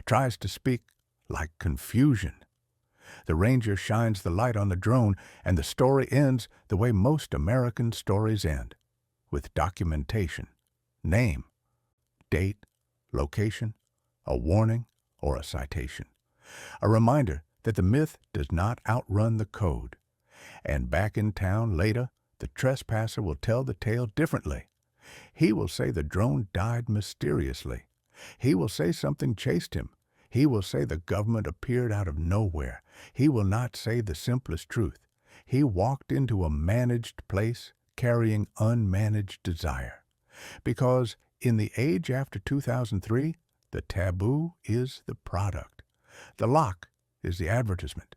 tries to speak like confusion. The ranger shines the light on the drone, and the story ends the way most American stories end, with documentation, name, date, location, a warning, or a citation. A reminder that the myth does not outrun the code. And back in town later, the trespasser will tell the tale differently. He will say the drone died mysteriously. He will say something chased him. He will say the government appeared out of nowhere. He will not say the simplest truth. He walked into a managed place carrying unmanaged desire. Because in the age after 2003, the taboo is the product. The lock is the advertisement.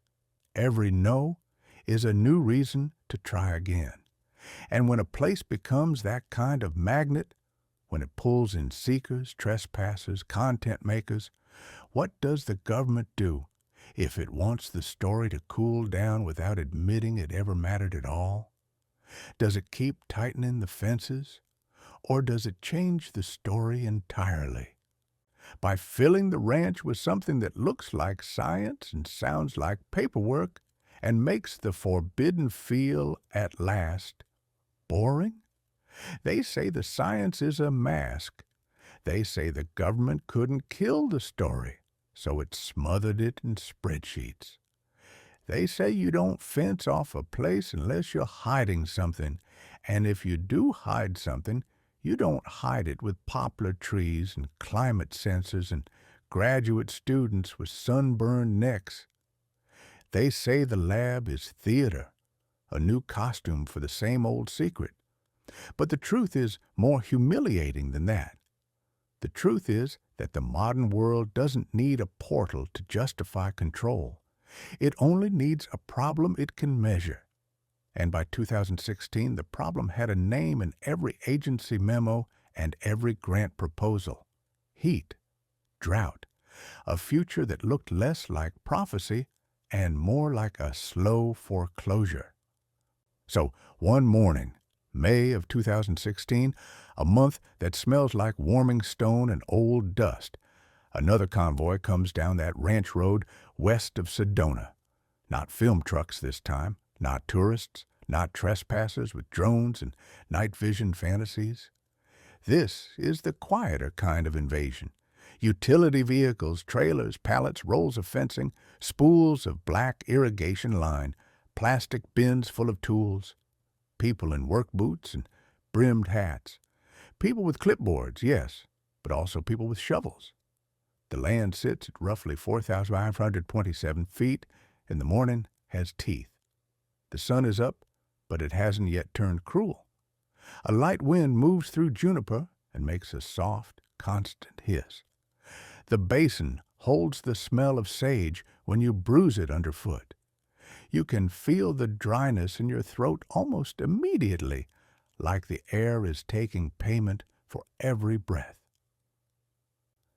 Every no is a new reason to try again. And when a place becomes that kind of magnet, when it pulls in seekers, trespassers, content makers, what does the government do if it wants the story to cool down without admitting it ever mattered at all? Does it keep tightening the fences, or does it change the story entirely? By filling the ranch with something that looks like science and sounds like paperwork and makes the forbidden feel, at last, boring? They say the science is a mask. They say the government couldn't kill the story, so it smothered it in spreadsheets. They say you don't fence off a place unless you're hiding something, and if you do hide something, You don't hide it with poplar trees and climate sensors and graduate students with sunburned necks. They say the lab is theater, a new costume for the same old secret. But the truth is more humiliating than that. The truth is that the modern world doesn't need a portal to justify control. It only needs a problem it can measure. And by 2016, the problem had a name in every agency memo and every grant proposal. Heat, drought, a future that looked less like prophecy and more like a slow foreclosure. So one morning, May of 2016, a month that smells like warming stone and old dust, another convoy comes down that ranch road west of Sedona. Not film trucks this time, not tourists, not trespassers with drones and night vision fantasies. This is the quieter kind of invasion. Utility vehicles, trailers, pallets, rolls of fencing, spools of black irrigation line, plastic bins full of tools, people in work boots and brimmed hats, people with clipboards, yes, but also people with shovels. The land sits at roughly 4,527 feet, and the morning has teeth. The sun is up, but it hasn't yet turned cruel. A light wind moves through juniper and makes a soft, constant hiss. The basin holds the smell of sage when you bruise it underfoot. You can feel the dryness in your throat almost immediately, like the air is taking payment for every breath.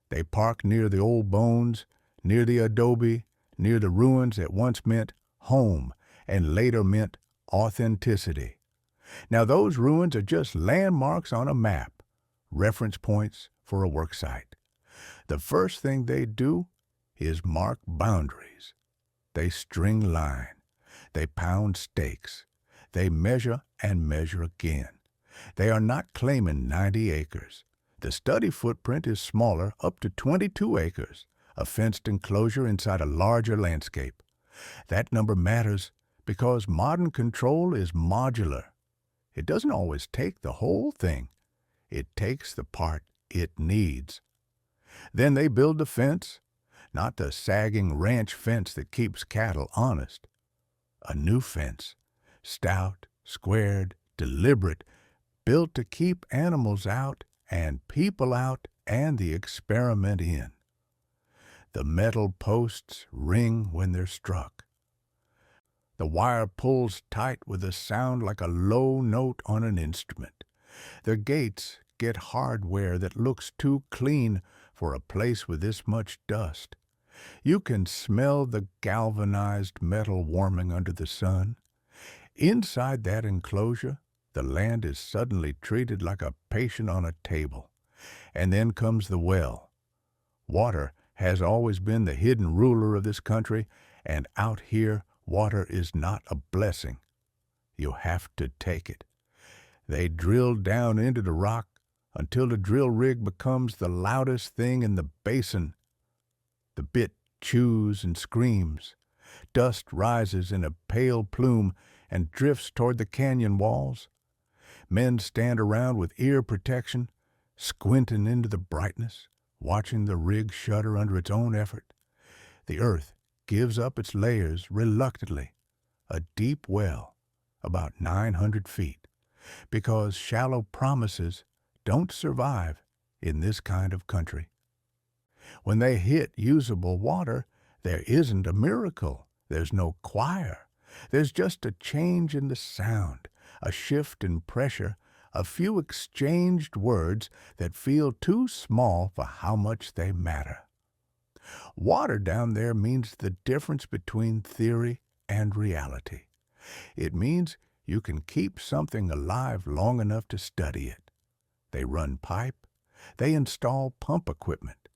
They park near the old bones, near the adobe, near the ruins that once meant home and later meant authenticity. Now those ruins are just landmarks on a map, reference points for a work site. The first thing they do is mark boundaries. They string line. They pound stakes. They measure and measure again. They are not claiming 90 acres. The study footprint is smaller, up to 22 acres, a fenced enclosure inside a larger landscape. That number matters because modern control is modular. It doesn't always take the whole thing. It takes the part it needs. Then they build the fence, not the sagging ranch fence that keeps cattle honest. A new fence, stout, squared, deliberate, built to keep animals out and people out and the experiment in. The metal posts ring when they're struck. The wire pulls tight with a sound like a low note on an instrument. Their gates get hardware that looks too clean for a place with this much dust. You can smell the galvanized metal warming under the sun. Inside that enclosure, the land is suddenly treated like a patient on a table. And then comes the well. Water has always been the hidden ruler of this country, and out here, water is not a blessing. You have to take it. They drill down into the rock until the drill rig becomes the loudest thing in the basin. The bit chews and screams. Dust rises in a pale plume and drifts toward the canyon walls. Men stand around with ear protection, squinting into the brightness, watching the rig shudder under its own effort. The earth gives up its layers reluctantly, a deep well, about 900 feet, because shallow promises don't survive in this kind of country. When they hit usable water, there isn't a miracle. There's no choir. There's just a change in the sound, a shift in pressure, a few exchanged words that feel too small for how much they matter. Water down there means the difference between theory and reality. It means you can keep something alive long enough to study it. They run pipe. They install pump equipment.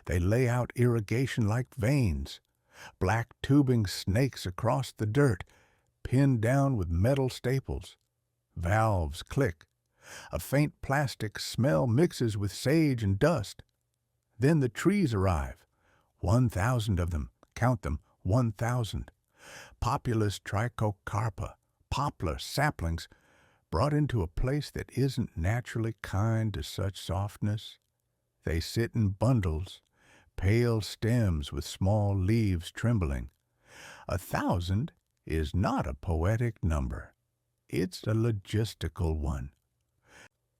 They lay out irrigation like veins. Black tubing snakes across the dirt, pinned down with metal staples. Valves click. A faint plastic smell mixes with sage and dust. Then the trees arrive. 1,000 of them. Count them, 1,000. Populous trichocarpa, poplar saplings, brought into a place that isn't naturally kind to such softness. They sit in bundles, pale stems with small leaves trembling. 1,000 is not a poetic number. It's a logistical one.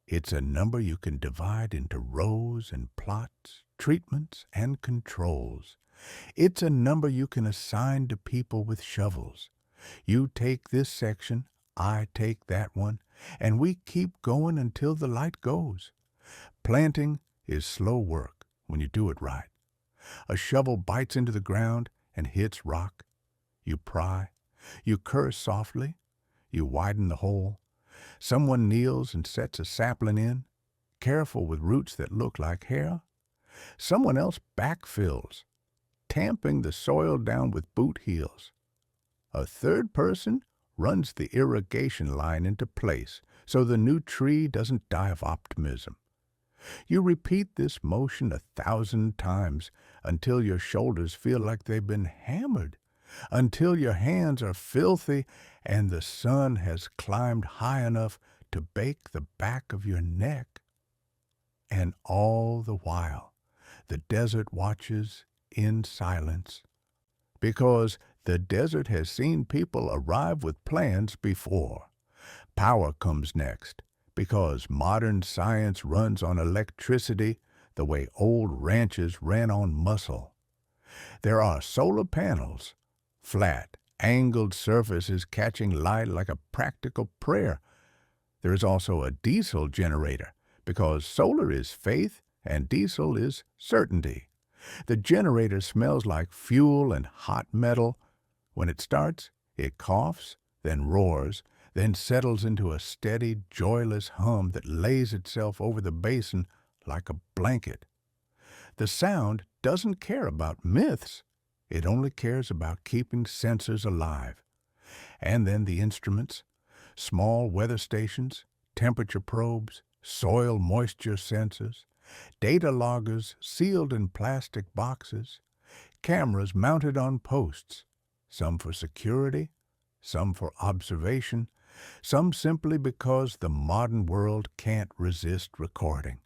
It's a number you can divide into rows and plots, treatments and controls. It's a number you can assign to people with shovels. You take this section, I take that one, and we keep going until the light goes. Planting is slow work when you do it right. A shovel bites into the ground and hits rock. You pry. You curse softly. You widen the hole. Someone kneels and sets a sapling in, careful with roots that look like hair. Someone else backfills, tamping the soil down with boot heels. A third person runs the irrigation line into place so the new tree doesn't die of optimism. You repeat this motion 1,000 times until your shoulders feel like they've been hammered, until your hands are filthy and the sun has climbed high enough to bake the back of your neck. And all the while, the desert watches in silence, because the desert has seen people arrive with plans before. Power comes next, because modern science runs on electricity the way old ranches ran on muscle. There are solar panels, flat, angled surfaces catching light like a practical prayer. There is also a diesel generator, because solar is faith and diesel is certainty. The generator smells like fuel and hot metal. When it starts, it coughs, then roars, then settles into a steady, joyless hum that lays itself over the basin like a blanket. The sound doesn't care about myths. It only cares about keeping sensors alive. And then the instruments, small weather stations, temperature probes, soil moisture sensors, data loggers sealed in plastic boxes, cameras mounted on posts, some for security, some for observation, some simply because the modern world can't resist recording.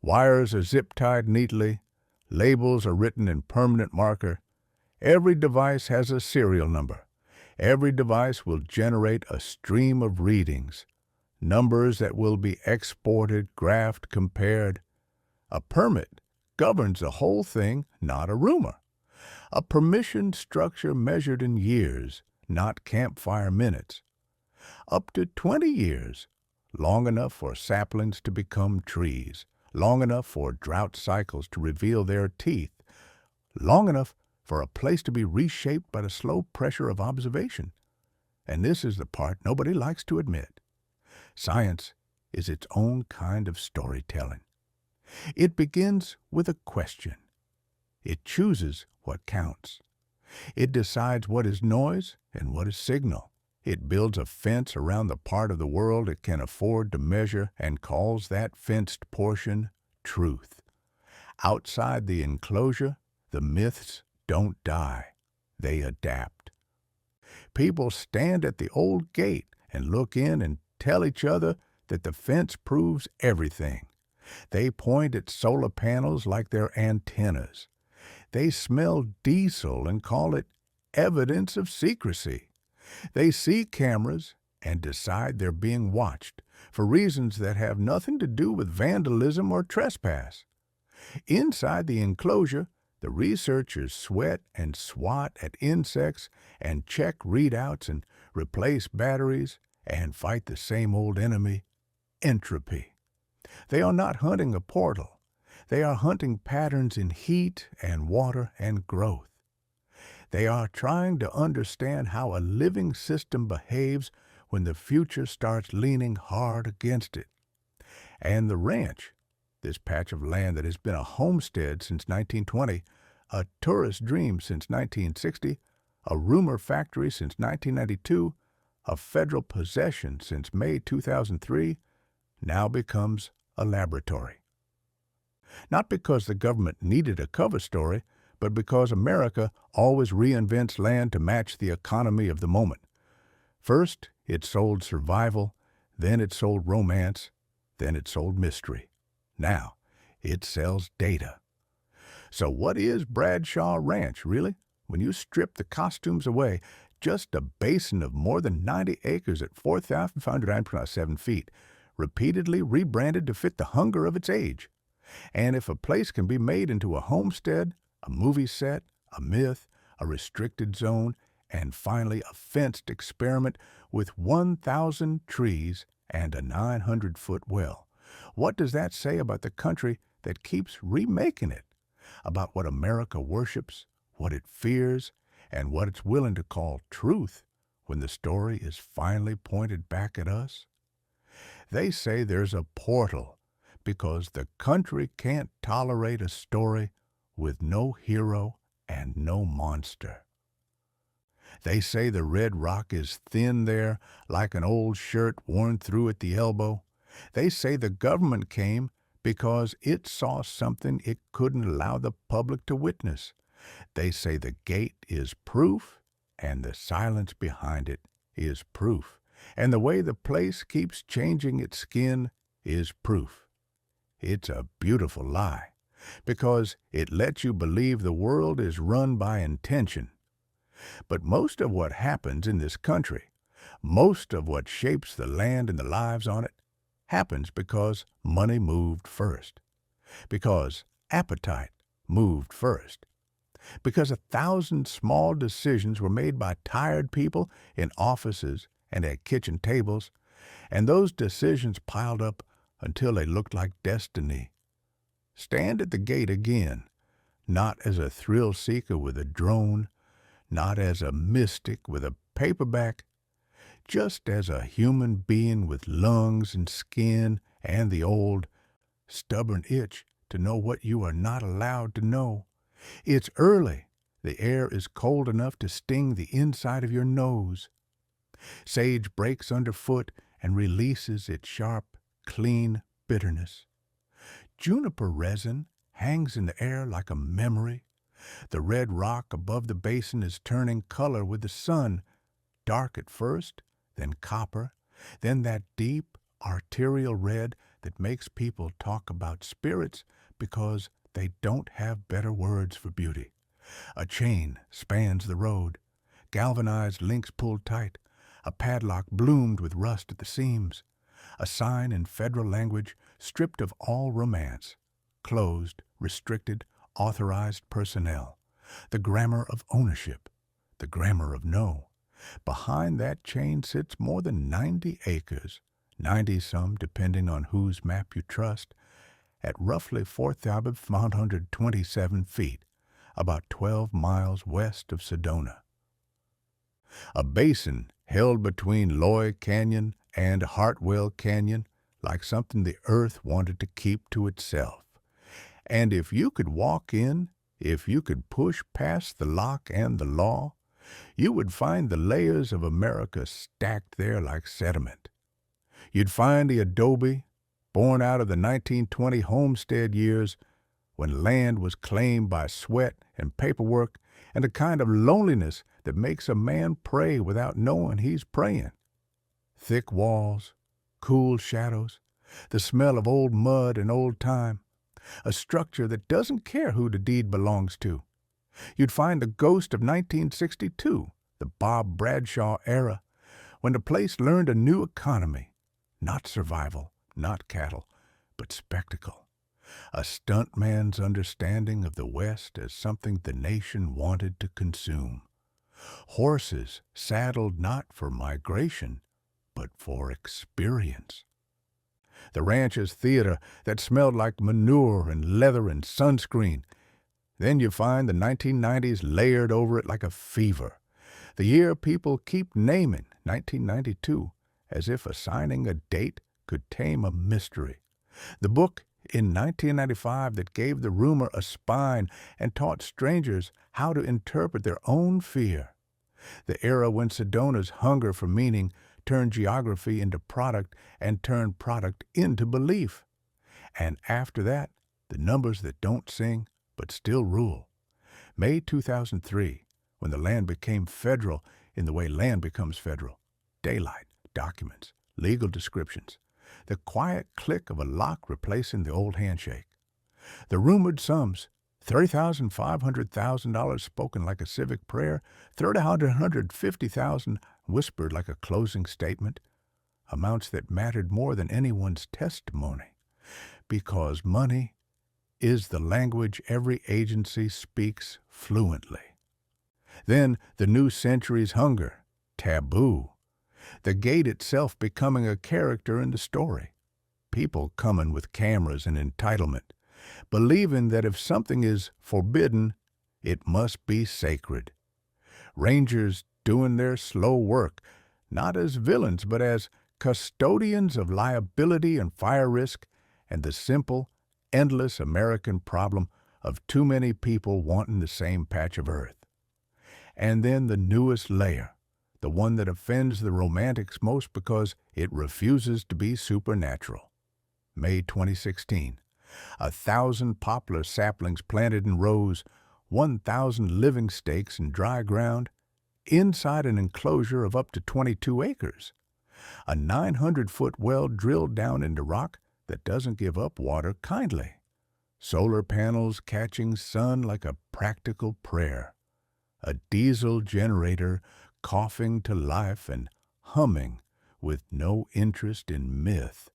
Wires are zip-tied neatly, labels are written in permanent marker. Every device has a serial number. Every device will generate a stream of readings, numbers that will be exported, graphed, compared. A permit governs the whole thing, not a rumor. A permission structure measured in years, not campfire minutes. Up to 20 years, long enough for saplings to become trees, long enough for drought cycles to reveal their teeth, long enough for a place to be reshaped by the slow pressure of observation. And this is the part nobody likes to admit. Science is its own kind of storytelling. It begins with a question. It chooses what counts. It decides what is noise and what is signal. It builds a fence around the part of the world it can afford to measure and calls that fenced portion truth. Outside the enclosure, the myths don't die. They adapt. People stand at the old gate and look in and tell each other that the fence proves everything. They point at solar panels like they're antennas. They smell diesel and call it evidence of secrecy. They see cameras and decide they're being watched for reasons that have nothing to do with vandalism or trespass. Inside the enclosure, the researchers sweat and swat at insects and check readouts and replace batteries and fight the same old enemy, entropy. They are not hunting a portal. They are hunting patterns in heat and water and growth. They are trying to understand how a living system behaves when the future starts leaning hard against it. And the ranch, this patch of land that has been a homestead since 1920, a tourist dream since 1960, a rumor factory since 1992, a federal possession since May 2003, now becomes a laboratory. Not because the government needed a cover story, but because America always reinvents land to match the economy of the moment. First, it sold survival, then it sold romance, then it sold mystery. Now, it sells data. So what is Bradshaw Ranch, really? When you strip the costumes away, just a basin of more than 90 acres at 4,507 feet, repeatedly rebranded to fit the hunger of its age. And if a place can be made into a homestead, a movie set, a myth, a restricted zone, and finally a fenced experiment with 1,000 trees and a 900-foot well, what does that say about the country that keeps remaking it? About what America worships, what it fears, and what it's willing to call truth when the story is finally pointed back at us? They say there's a portal because the country can't tolerate a story with no hero and no monster. They say the red rock is thin there, like an old shirt worn through at the elbow. They say the government came because it saw something it couldn't allow the public to witness. They say the gate is proof, and the silence behind it is proof, and the way the place keeps changing its skin is proof. It's a beautiful lie, because it lets you believe the world is run by intention. But most of what happens in this country, most of what shapes the land and the lives on it, happens because money moved first, because appetite moved first, because 1,000 small decisions were made by tired people in offices and at kitchen tables, and those decisions piled up until they looked like destiny. Stand at the gate again, not as a thrill-seeker with a drone, not as a mystic with a paperback, just as a human being with lungs and skin and the old, stubborn itch to know what you are not allowed to know. It's early. The air is cold enough to sting the inside of your nose. Sage breaks underfoot and releases its sharp, clean bitterness. Juniper resin hangs in the air like a memory. The red rock above the basin is turning color with the sun, dark at first, then copper, then that deep, arterial red that makes people talk about spirits because they don't have better words for beauty. A chain spans the road, galvanized links pulled tight, a padlock bloomed with rust at the seams, a sign in federal language stripped of all romance, closed, restricted, authorized personnel, the grammar of ownership, the grammar of no. Behind that chain sits more than 90 acres, 90-some depending on whose map you trust, at roughly 4,527 feet, about 12 miles west of Sedona. A basin held between Loy Canyon and Hartwell Canyon, like something the earth wanted to keep to itself. And if you could walk in, if you could push past the lock and the law, you would find the layers of America stacked there like sediment. You'd find the adobe, born out of the 1920 homestead years, when land was claimed by sweat and paperwork and a kind of loneliness that makes a man pray without knowing he's praying. Thick walls, cool shadows, the smell of old mud and old time, a structure that doesn't care who the deed belongs to. You'd find the ghost of 1962, the Bob Bradshaw era, when the place learned a new economy, not survival, not cattle, but spectacle. A stuntman's understanding of the West as something the nation wanted to consume. Horses saddled not for migration, but for experience. The ranch's theater that smelled like manure and leather and sunscreen. Then you find the 1990s layered over it like a fever. The year people keep naming, 1992, as if assigning a date could tame a mystery. The book in 1995 that gave the rumor a spine and taught strangers how to interpret their own fear. The era when Sedona's hunger for meaning turned geography into product and turned product into belief. And after that, the numbers that don't sing but still rule. May 2003, when the land became federal in the way land becomes federal. daylight, documents, legal descriptions, the quiet click of a lock replacing the old handshake. The rumored sums, $30,000, $500,000 spoken like a civic prayer, $150,000 whispered like a closing statement, amounts that mattered more than anyone's testimony, because money is the language every agency speaks fluently. Then the new century's hunger, taboo, the gate itself becoming a character in the story, people coming with cameras and entitlement, believing that if something is forbidden, it must be sacred. Rangers doing their slow work, not as villains, but as custodians of liability and fire risk and the simple, endless American problem of too many people wanting the same patch of earth. And then the newest layer, the one that offends the romantics most because it refuses to be supernatural. May 2016. 1,000 poplar saplings planted in rows, 1,000 living stakes in dry ground, inside an enclosure of up to 22 acres. A 900-foot well drilled down into rock that doesn't give up water kindly. Solar panels catching sun like a practical prayer. A diesel generator coughing to life and humming with no interest in myth.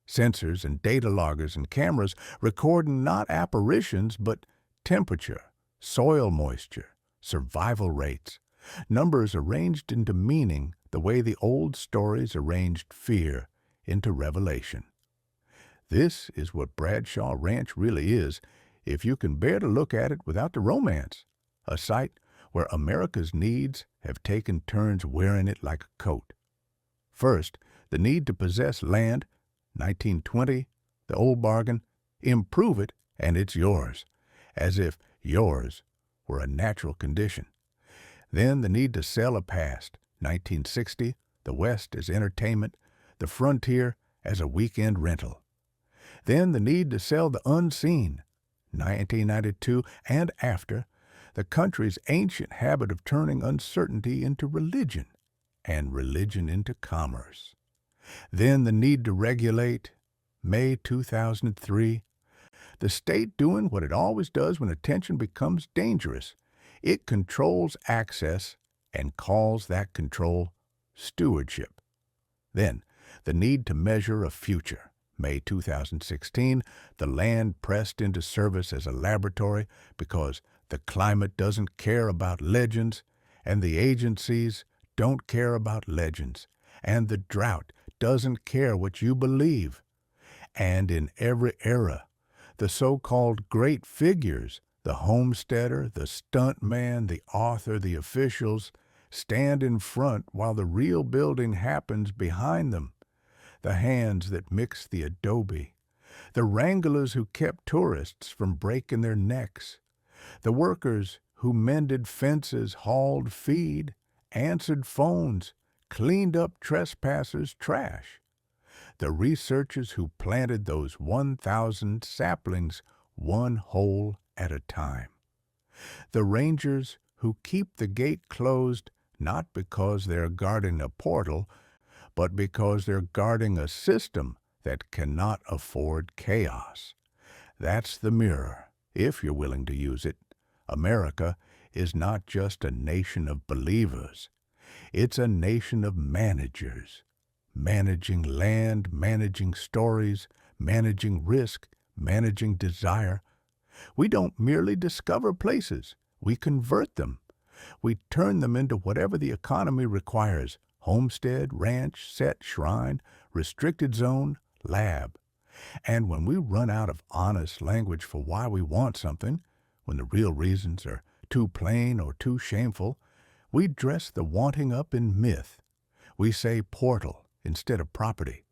Sensors and data loggers and cameras recording not apparitions but temperature, soil moisture, survival rates, numbers arranged into meaning the way the old stories arranged fear into revelation. This is what Bradshaw Ranch really is, if you can bear to look at it without the romance, a site where America's needs have taken turns wearing it like a coat. First, the need to possess land, 1920, the old bargain, improve it and it's yours, as if yours were a natural condition. Then the need to sell a past, 1960, the West as entertainment, the frontier as a weekend rental. Then the need to sell the unseen, 1992 and after, the country's ancient habit of turning uncertainty into religion and religion into commerce. Then the need to regulate, May 2003, the state doing what it always does when attention becomes dangerous. It controls access and calls that control stewardship. Then the need to measure a future. May 2016, the land pressed into service as a laboratory because the climate doesn't care about legends, and the agencies don't care about legends, and the drought doesn't care what you believe. And in every era, the so-called great figures, the homesteader, the stuntman, the author, the officials, stand in front while the real building happens behind them. The hands that mix the adobe, the wranglers who kept tourists from breaking their necks, the workers who mended fences, hauled feed, answered phones, cleaned up trespassers' trash, the researchers who planted those 1,000 saplings one hole at a time, the rangers who keep the gate closed not because they're guarding a portal, but because they're guarding a system that cannot afford chaos. That's the mirror, if you're willing to use it. America is not just a nation of believers. It's a nation of managers, managing land, managing stories, managing risk, managing desire. We don't merely discover places. We convert them. We turn them into whatever the economy requires: homestead, ranch, set, shrine, restricted zone, lab. And when we run out of honest language for why we want something, when the real reasons are too plain or too shameful, we dress the wanting up in myth. We say portal instead of property.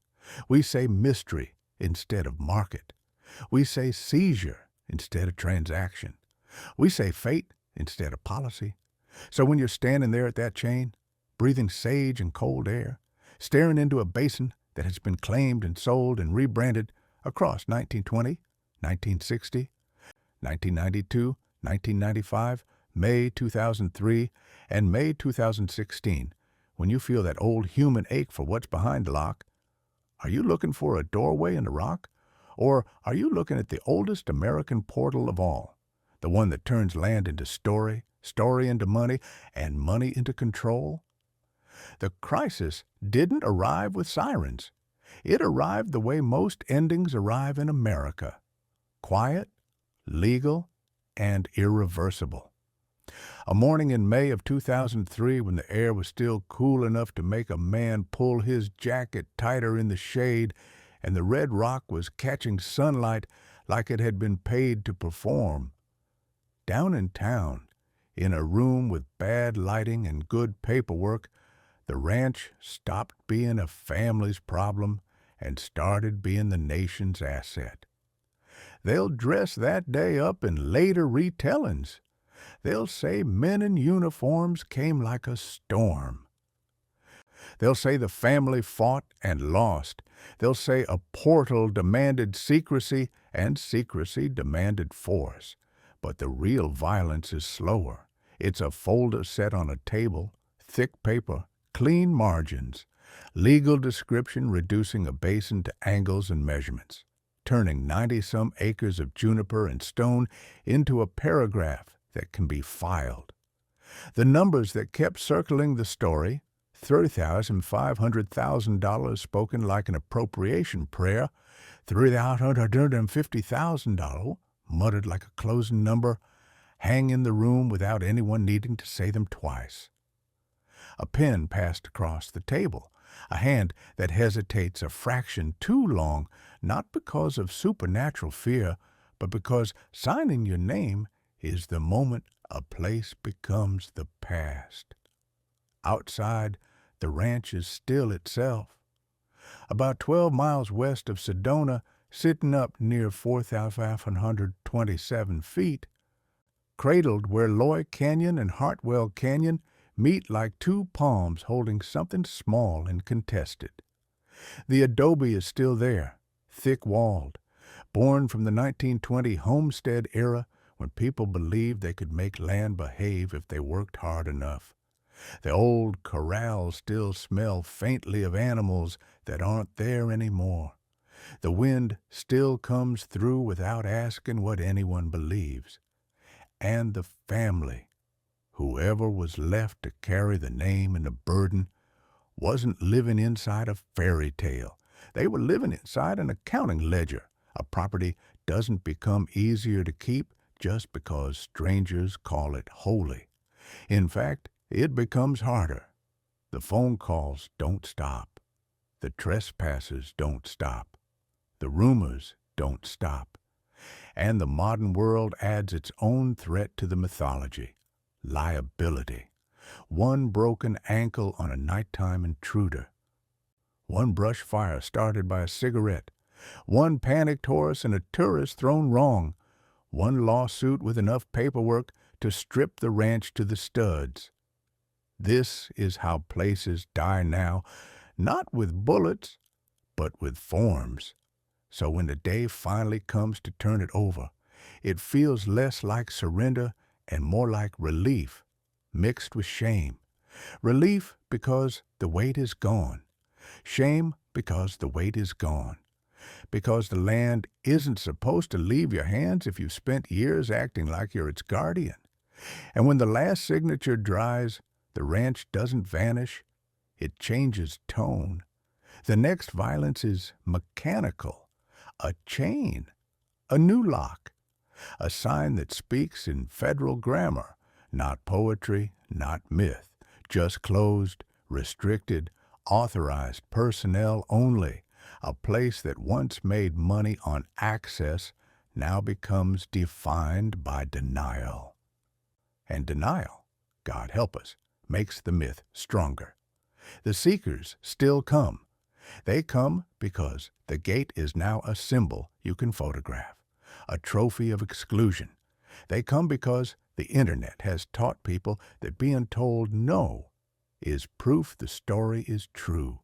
We say mystery instead of market. We say seizure instead of transaction. We say fate instead of policy. So when you're standing there at that chain, breathing sage and cold air, staring into a basin that has been claimed and sold and rebranded across 1920, 1960, 1992, 1995, May 2003, and May 2016, when you feel that old human ache for what's behind the lock? Are you looking for a doorway in the rock? Or are you looking at the oldest American portal of all, the one that turns land into story, story into money, and money into control? The crisis didn't arrive with sirens. It arrived the way most endings arrive in America: quiet, legal, and irreversible. A morning in May of 2003, when the air was still cool enough to make a man pull his jacket tighter in the shade, and the red rock was catching sunlight like it had been paid to perform. Down in town, in a room with bad lighting and good paperwork, the ranch stopped being a family's problem and started being the nation's asset. They'll dress that day up in later retellings. They'll say men in uniforms came like a storm. They'll say the family fought and lost. They'll say a portal demanded secrecy and secrecy demanded force. But the real violence is slower. It's a folder set on a table, thick paper, clean margins, legal description reducing a basin to angles and measurements, turning 90-some acres of juniper and stone into a paragraph that can be filed. The numbers that kept circling the story, $30,500,000 spoken like an appropriation prayer, $350,000 muttered like a closing number, hang in the room without anyone needing to say them twice. A pen passed across the table, a hand that hesitates a fraction too long, not because of supernatural fear, but because signing your name is the moment a place becomes the past. Outside, the ranch is still itself. About 12 miles west of Sedona, sitting up near 4,527 feet, cradled where Loy Canyon and Hartwell Canyon meet like two palms holding something small and contested. The adobe is still there, thick-walled, born from the 1920 homestead era when people believed they could make land behave if they worked hard enough. The old corrals still smell faintly of animals that aren't there anymore. The wind still comes through without asking what anyone believes. And the family, whoever was left to carry the name and the burden, wasn't living inside a fairy tale. They were living inside an accounting ledger. A property doesn't become easier to keep just because strangers call it holy. In fact, it becomes harder. The phone calls don't stop. The trespassers don't stop. The rumors don't stop. And the modern world adds its own threat to the mythology: liability. One broken ankle on a nighttime intruder. One brush fire started by a cigarette. One panicked horse and a tourist thrown wrong. One lawsuit with enough paperwork to strip the ranch to the studs. This is how places die now, not with bullets, but with forms. So when the day finally comes to turn it over, it feels less like surrender and more like relief, mixed with shame. Relief because the weight is gone. Shame because the weight is gone. Because the land isn't supposed to leave your hands if you've spent years acting like you're its guardian. And when the last signature dries, the ranch doesn't vanish, it changes tone. The next violence is mechanical, a chain, a new lock, a sign that speaks in federal grammar, not poetry, not myth, just closed, restricted, authorized personnel only. A place that once made money on access now becomes defined by denial. And denial, God help us, makes the myth stronger. The seekers still come. They come because the gate is now a symbol you can photograph, a trophy of exclusion. They come because the internet has taught people that being told no is proof the story is true.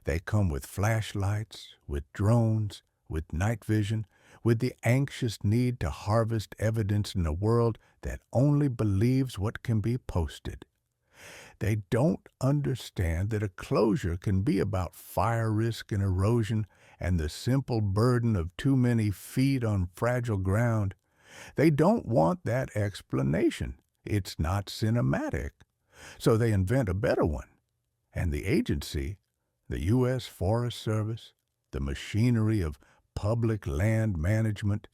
They come with flashlights, with drones, with night vision, with the anxious need to harvest evidence in a world that only believes what can be posted. They don't understand that a closure can be about fire risk and erosion and the simple burden of too many feet on fragile ground. They don't want that explanation. It's not cinematic. So they invent a better one. And the agency, the U.S. Forest Service, the machinery of public land management,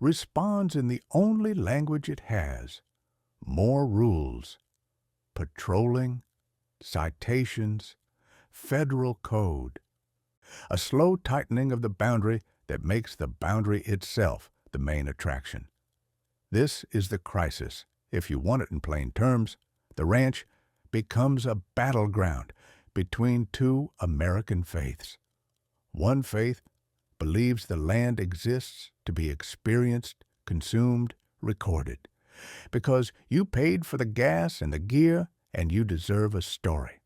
responds in the only language it has: more rules, patrolling, citations, federal code. A slow tightening of the boundary that makes the boundary itself the main attraction. This is the crisis. If you want it in plain terms, the ranch becomes a battleground between two American faiths. One faith believes the land exists to be experienced, consumed, recorded, because you paid for the gas and the gear and you deserve a story.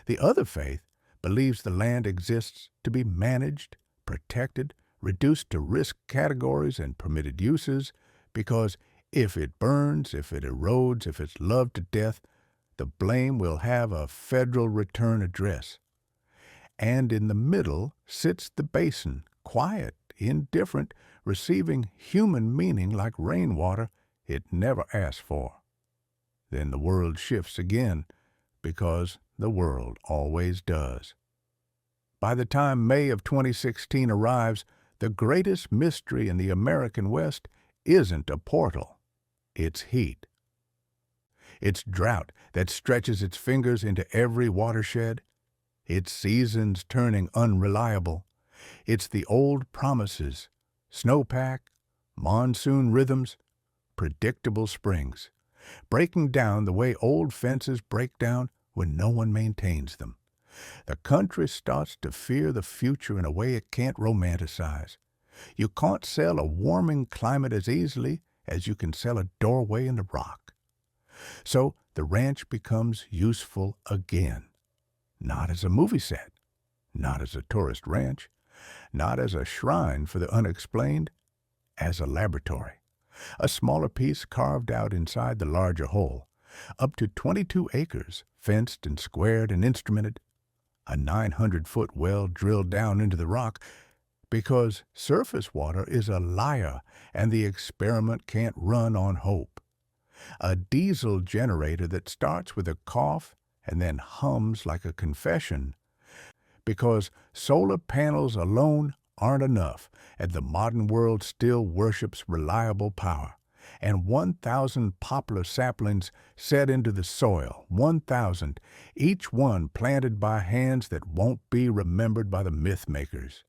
The other faith believes the land exists to be managed, protected, reduced to risk categories and permitted uses, because if it burns, if it erodes, if it's loved to death, the blame will have a federal return address. And in the middle sits the basin, quiet, indifferent, receiving human meaning like rainwater it never asked for. Then the world shifts again, because the world always does. By the time May of 2016 arrives, the greatest mystery in the American West isn't a portal. It's heat. It's drought that stretches its fingers into every watershed. It's seasons turning unreliable. It's the old promises: snowpack, monsoon rhythms, predictable springs, breaking down the way old fences break down when no one maintains them. The country starts to fear the future in a way it can't romanticize. You can't sell a warming climate as easily as you can sell a doorway in the rock. So the ranch becomes useful again. Not as a movie set, not as a tourist ranch, not as a shrine for the unexplained, as a laboratory. A smaller piece carved out inside the larger whole, up to 22 acres, fenced and squared and instrumented. A 900-foot well drilled down into the rock, because surface water is a liar and the experiment can't run on hope. A diesel generator that starts with a cough and then hums like a confession, because solar panels alone aren't enough, and the modern world still worships reliable power. And 1,000 poplar saplings set into the soil, 1,000, each one planted by hands that won't be remembered by the myth makers.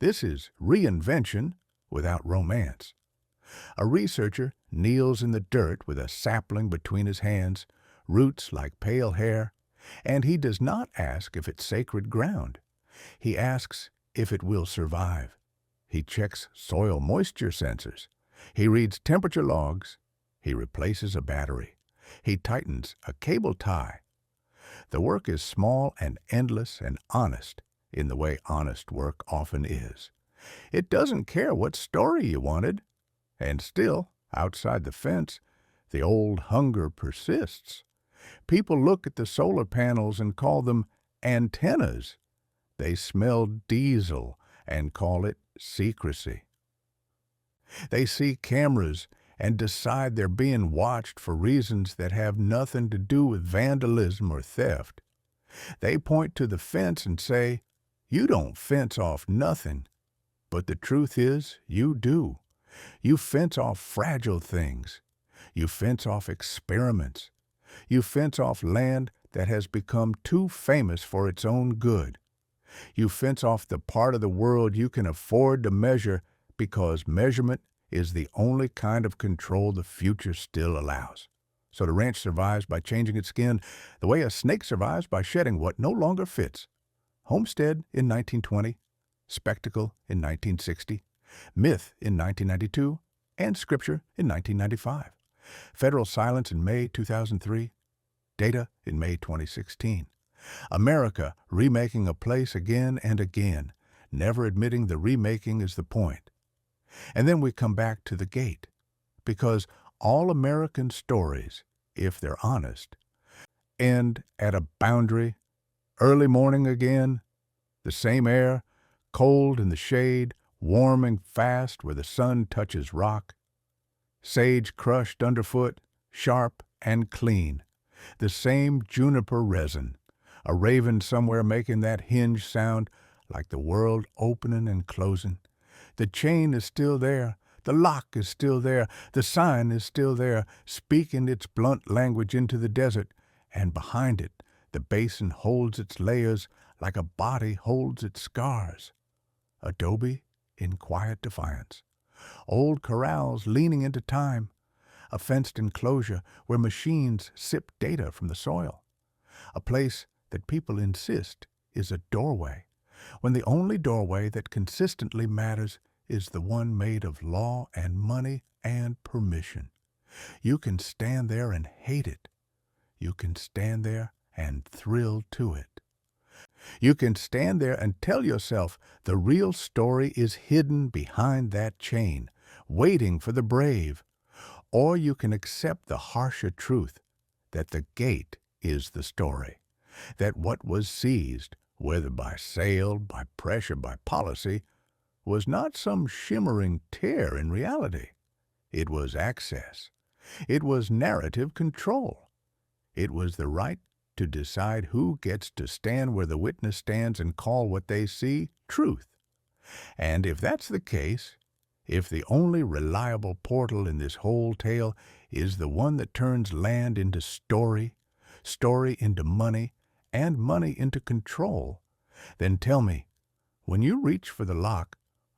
This is reinvention without romance. A researcher kneels in the dirt with a sapling between his hands, roots like pale hair, and he does not ask if it's sacred ground. He asks if it will survive. He checks soil moisture sensors. He reads temperature logs. He replaces a battery. He tightens a cable tie. The work is small and endless and honest, in the way honest work often is. It doesn't care what story you wanted. And still, outside the fence, the old hunger persists. People look at the solar panels and call them antennas. They smell diesel and call it secrecy. They see cameras and decide they're being watched for reasons that have nothing to do with vandalism or theft. They point to the fence and say, "You don't fence off nothing." But the truth is, you do. You fence off fragile things. You fence off experiments. You fence off land that has become too famous for its own good. You fence off the part of the world you can afford to measure, because measurement is the only kind of control the future still allows. So the ranch survives by changing its skin, the way a snake survives by shedding what no longer fits. Homestead in 1920, spectacle in 1960, myth in 1992, and scripture in 1995. Federal silence in May 2003, data in May 2016. America remaking a place again and again, never admitting the remaking is the point. And then we come back to the gate, because all American stories, if they're honest, end at a boundary. Early morning again, the same air, cold in the shade, warming fast where the sun touches rock. Sage crushed underfoot, sharp and clean. The same juniper resin. A raven somewhere making that hinge sound like the world opening and closing. The chain is still there. The lock is still there. The sign is still there, speaking its blunt language into the desert. And behind it, the basin holds its layers like a body holds its scars. Adobe in quiet defiance. Old corrals leaning into time. A fenced enclosure where machines sip data from the soil. A place that people insist is a doorway, when the only doorway that consistently matters is the one made of law and money and permission. You can stand there and hate it. You can stand there and thrill to it. You can stand there and tell yourself the real story is hidden behind that chain, waiting for the brave. Or you can accept the harsher truth that the gate is the story, that what was seized, whether by sale, by pressure, by policy, was not some shimmering tear in reality. It was access. It was narrative control. It was the right to decide who gets to stand where the witness stands and call what they see truth. And if that's the case, if the only reliable portal in this whole tale is the one that turns land into story, story into money, and money into control, then tell me, when you reach for the lock,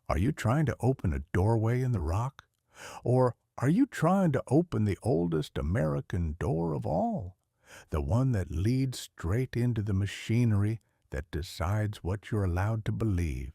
are you trying to open a doorway in the rock? Or are you trying to open the oldest American door of all, the one that leads straight into the machinery that decides what you're allowed to believe?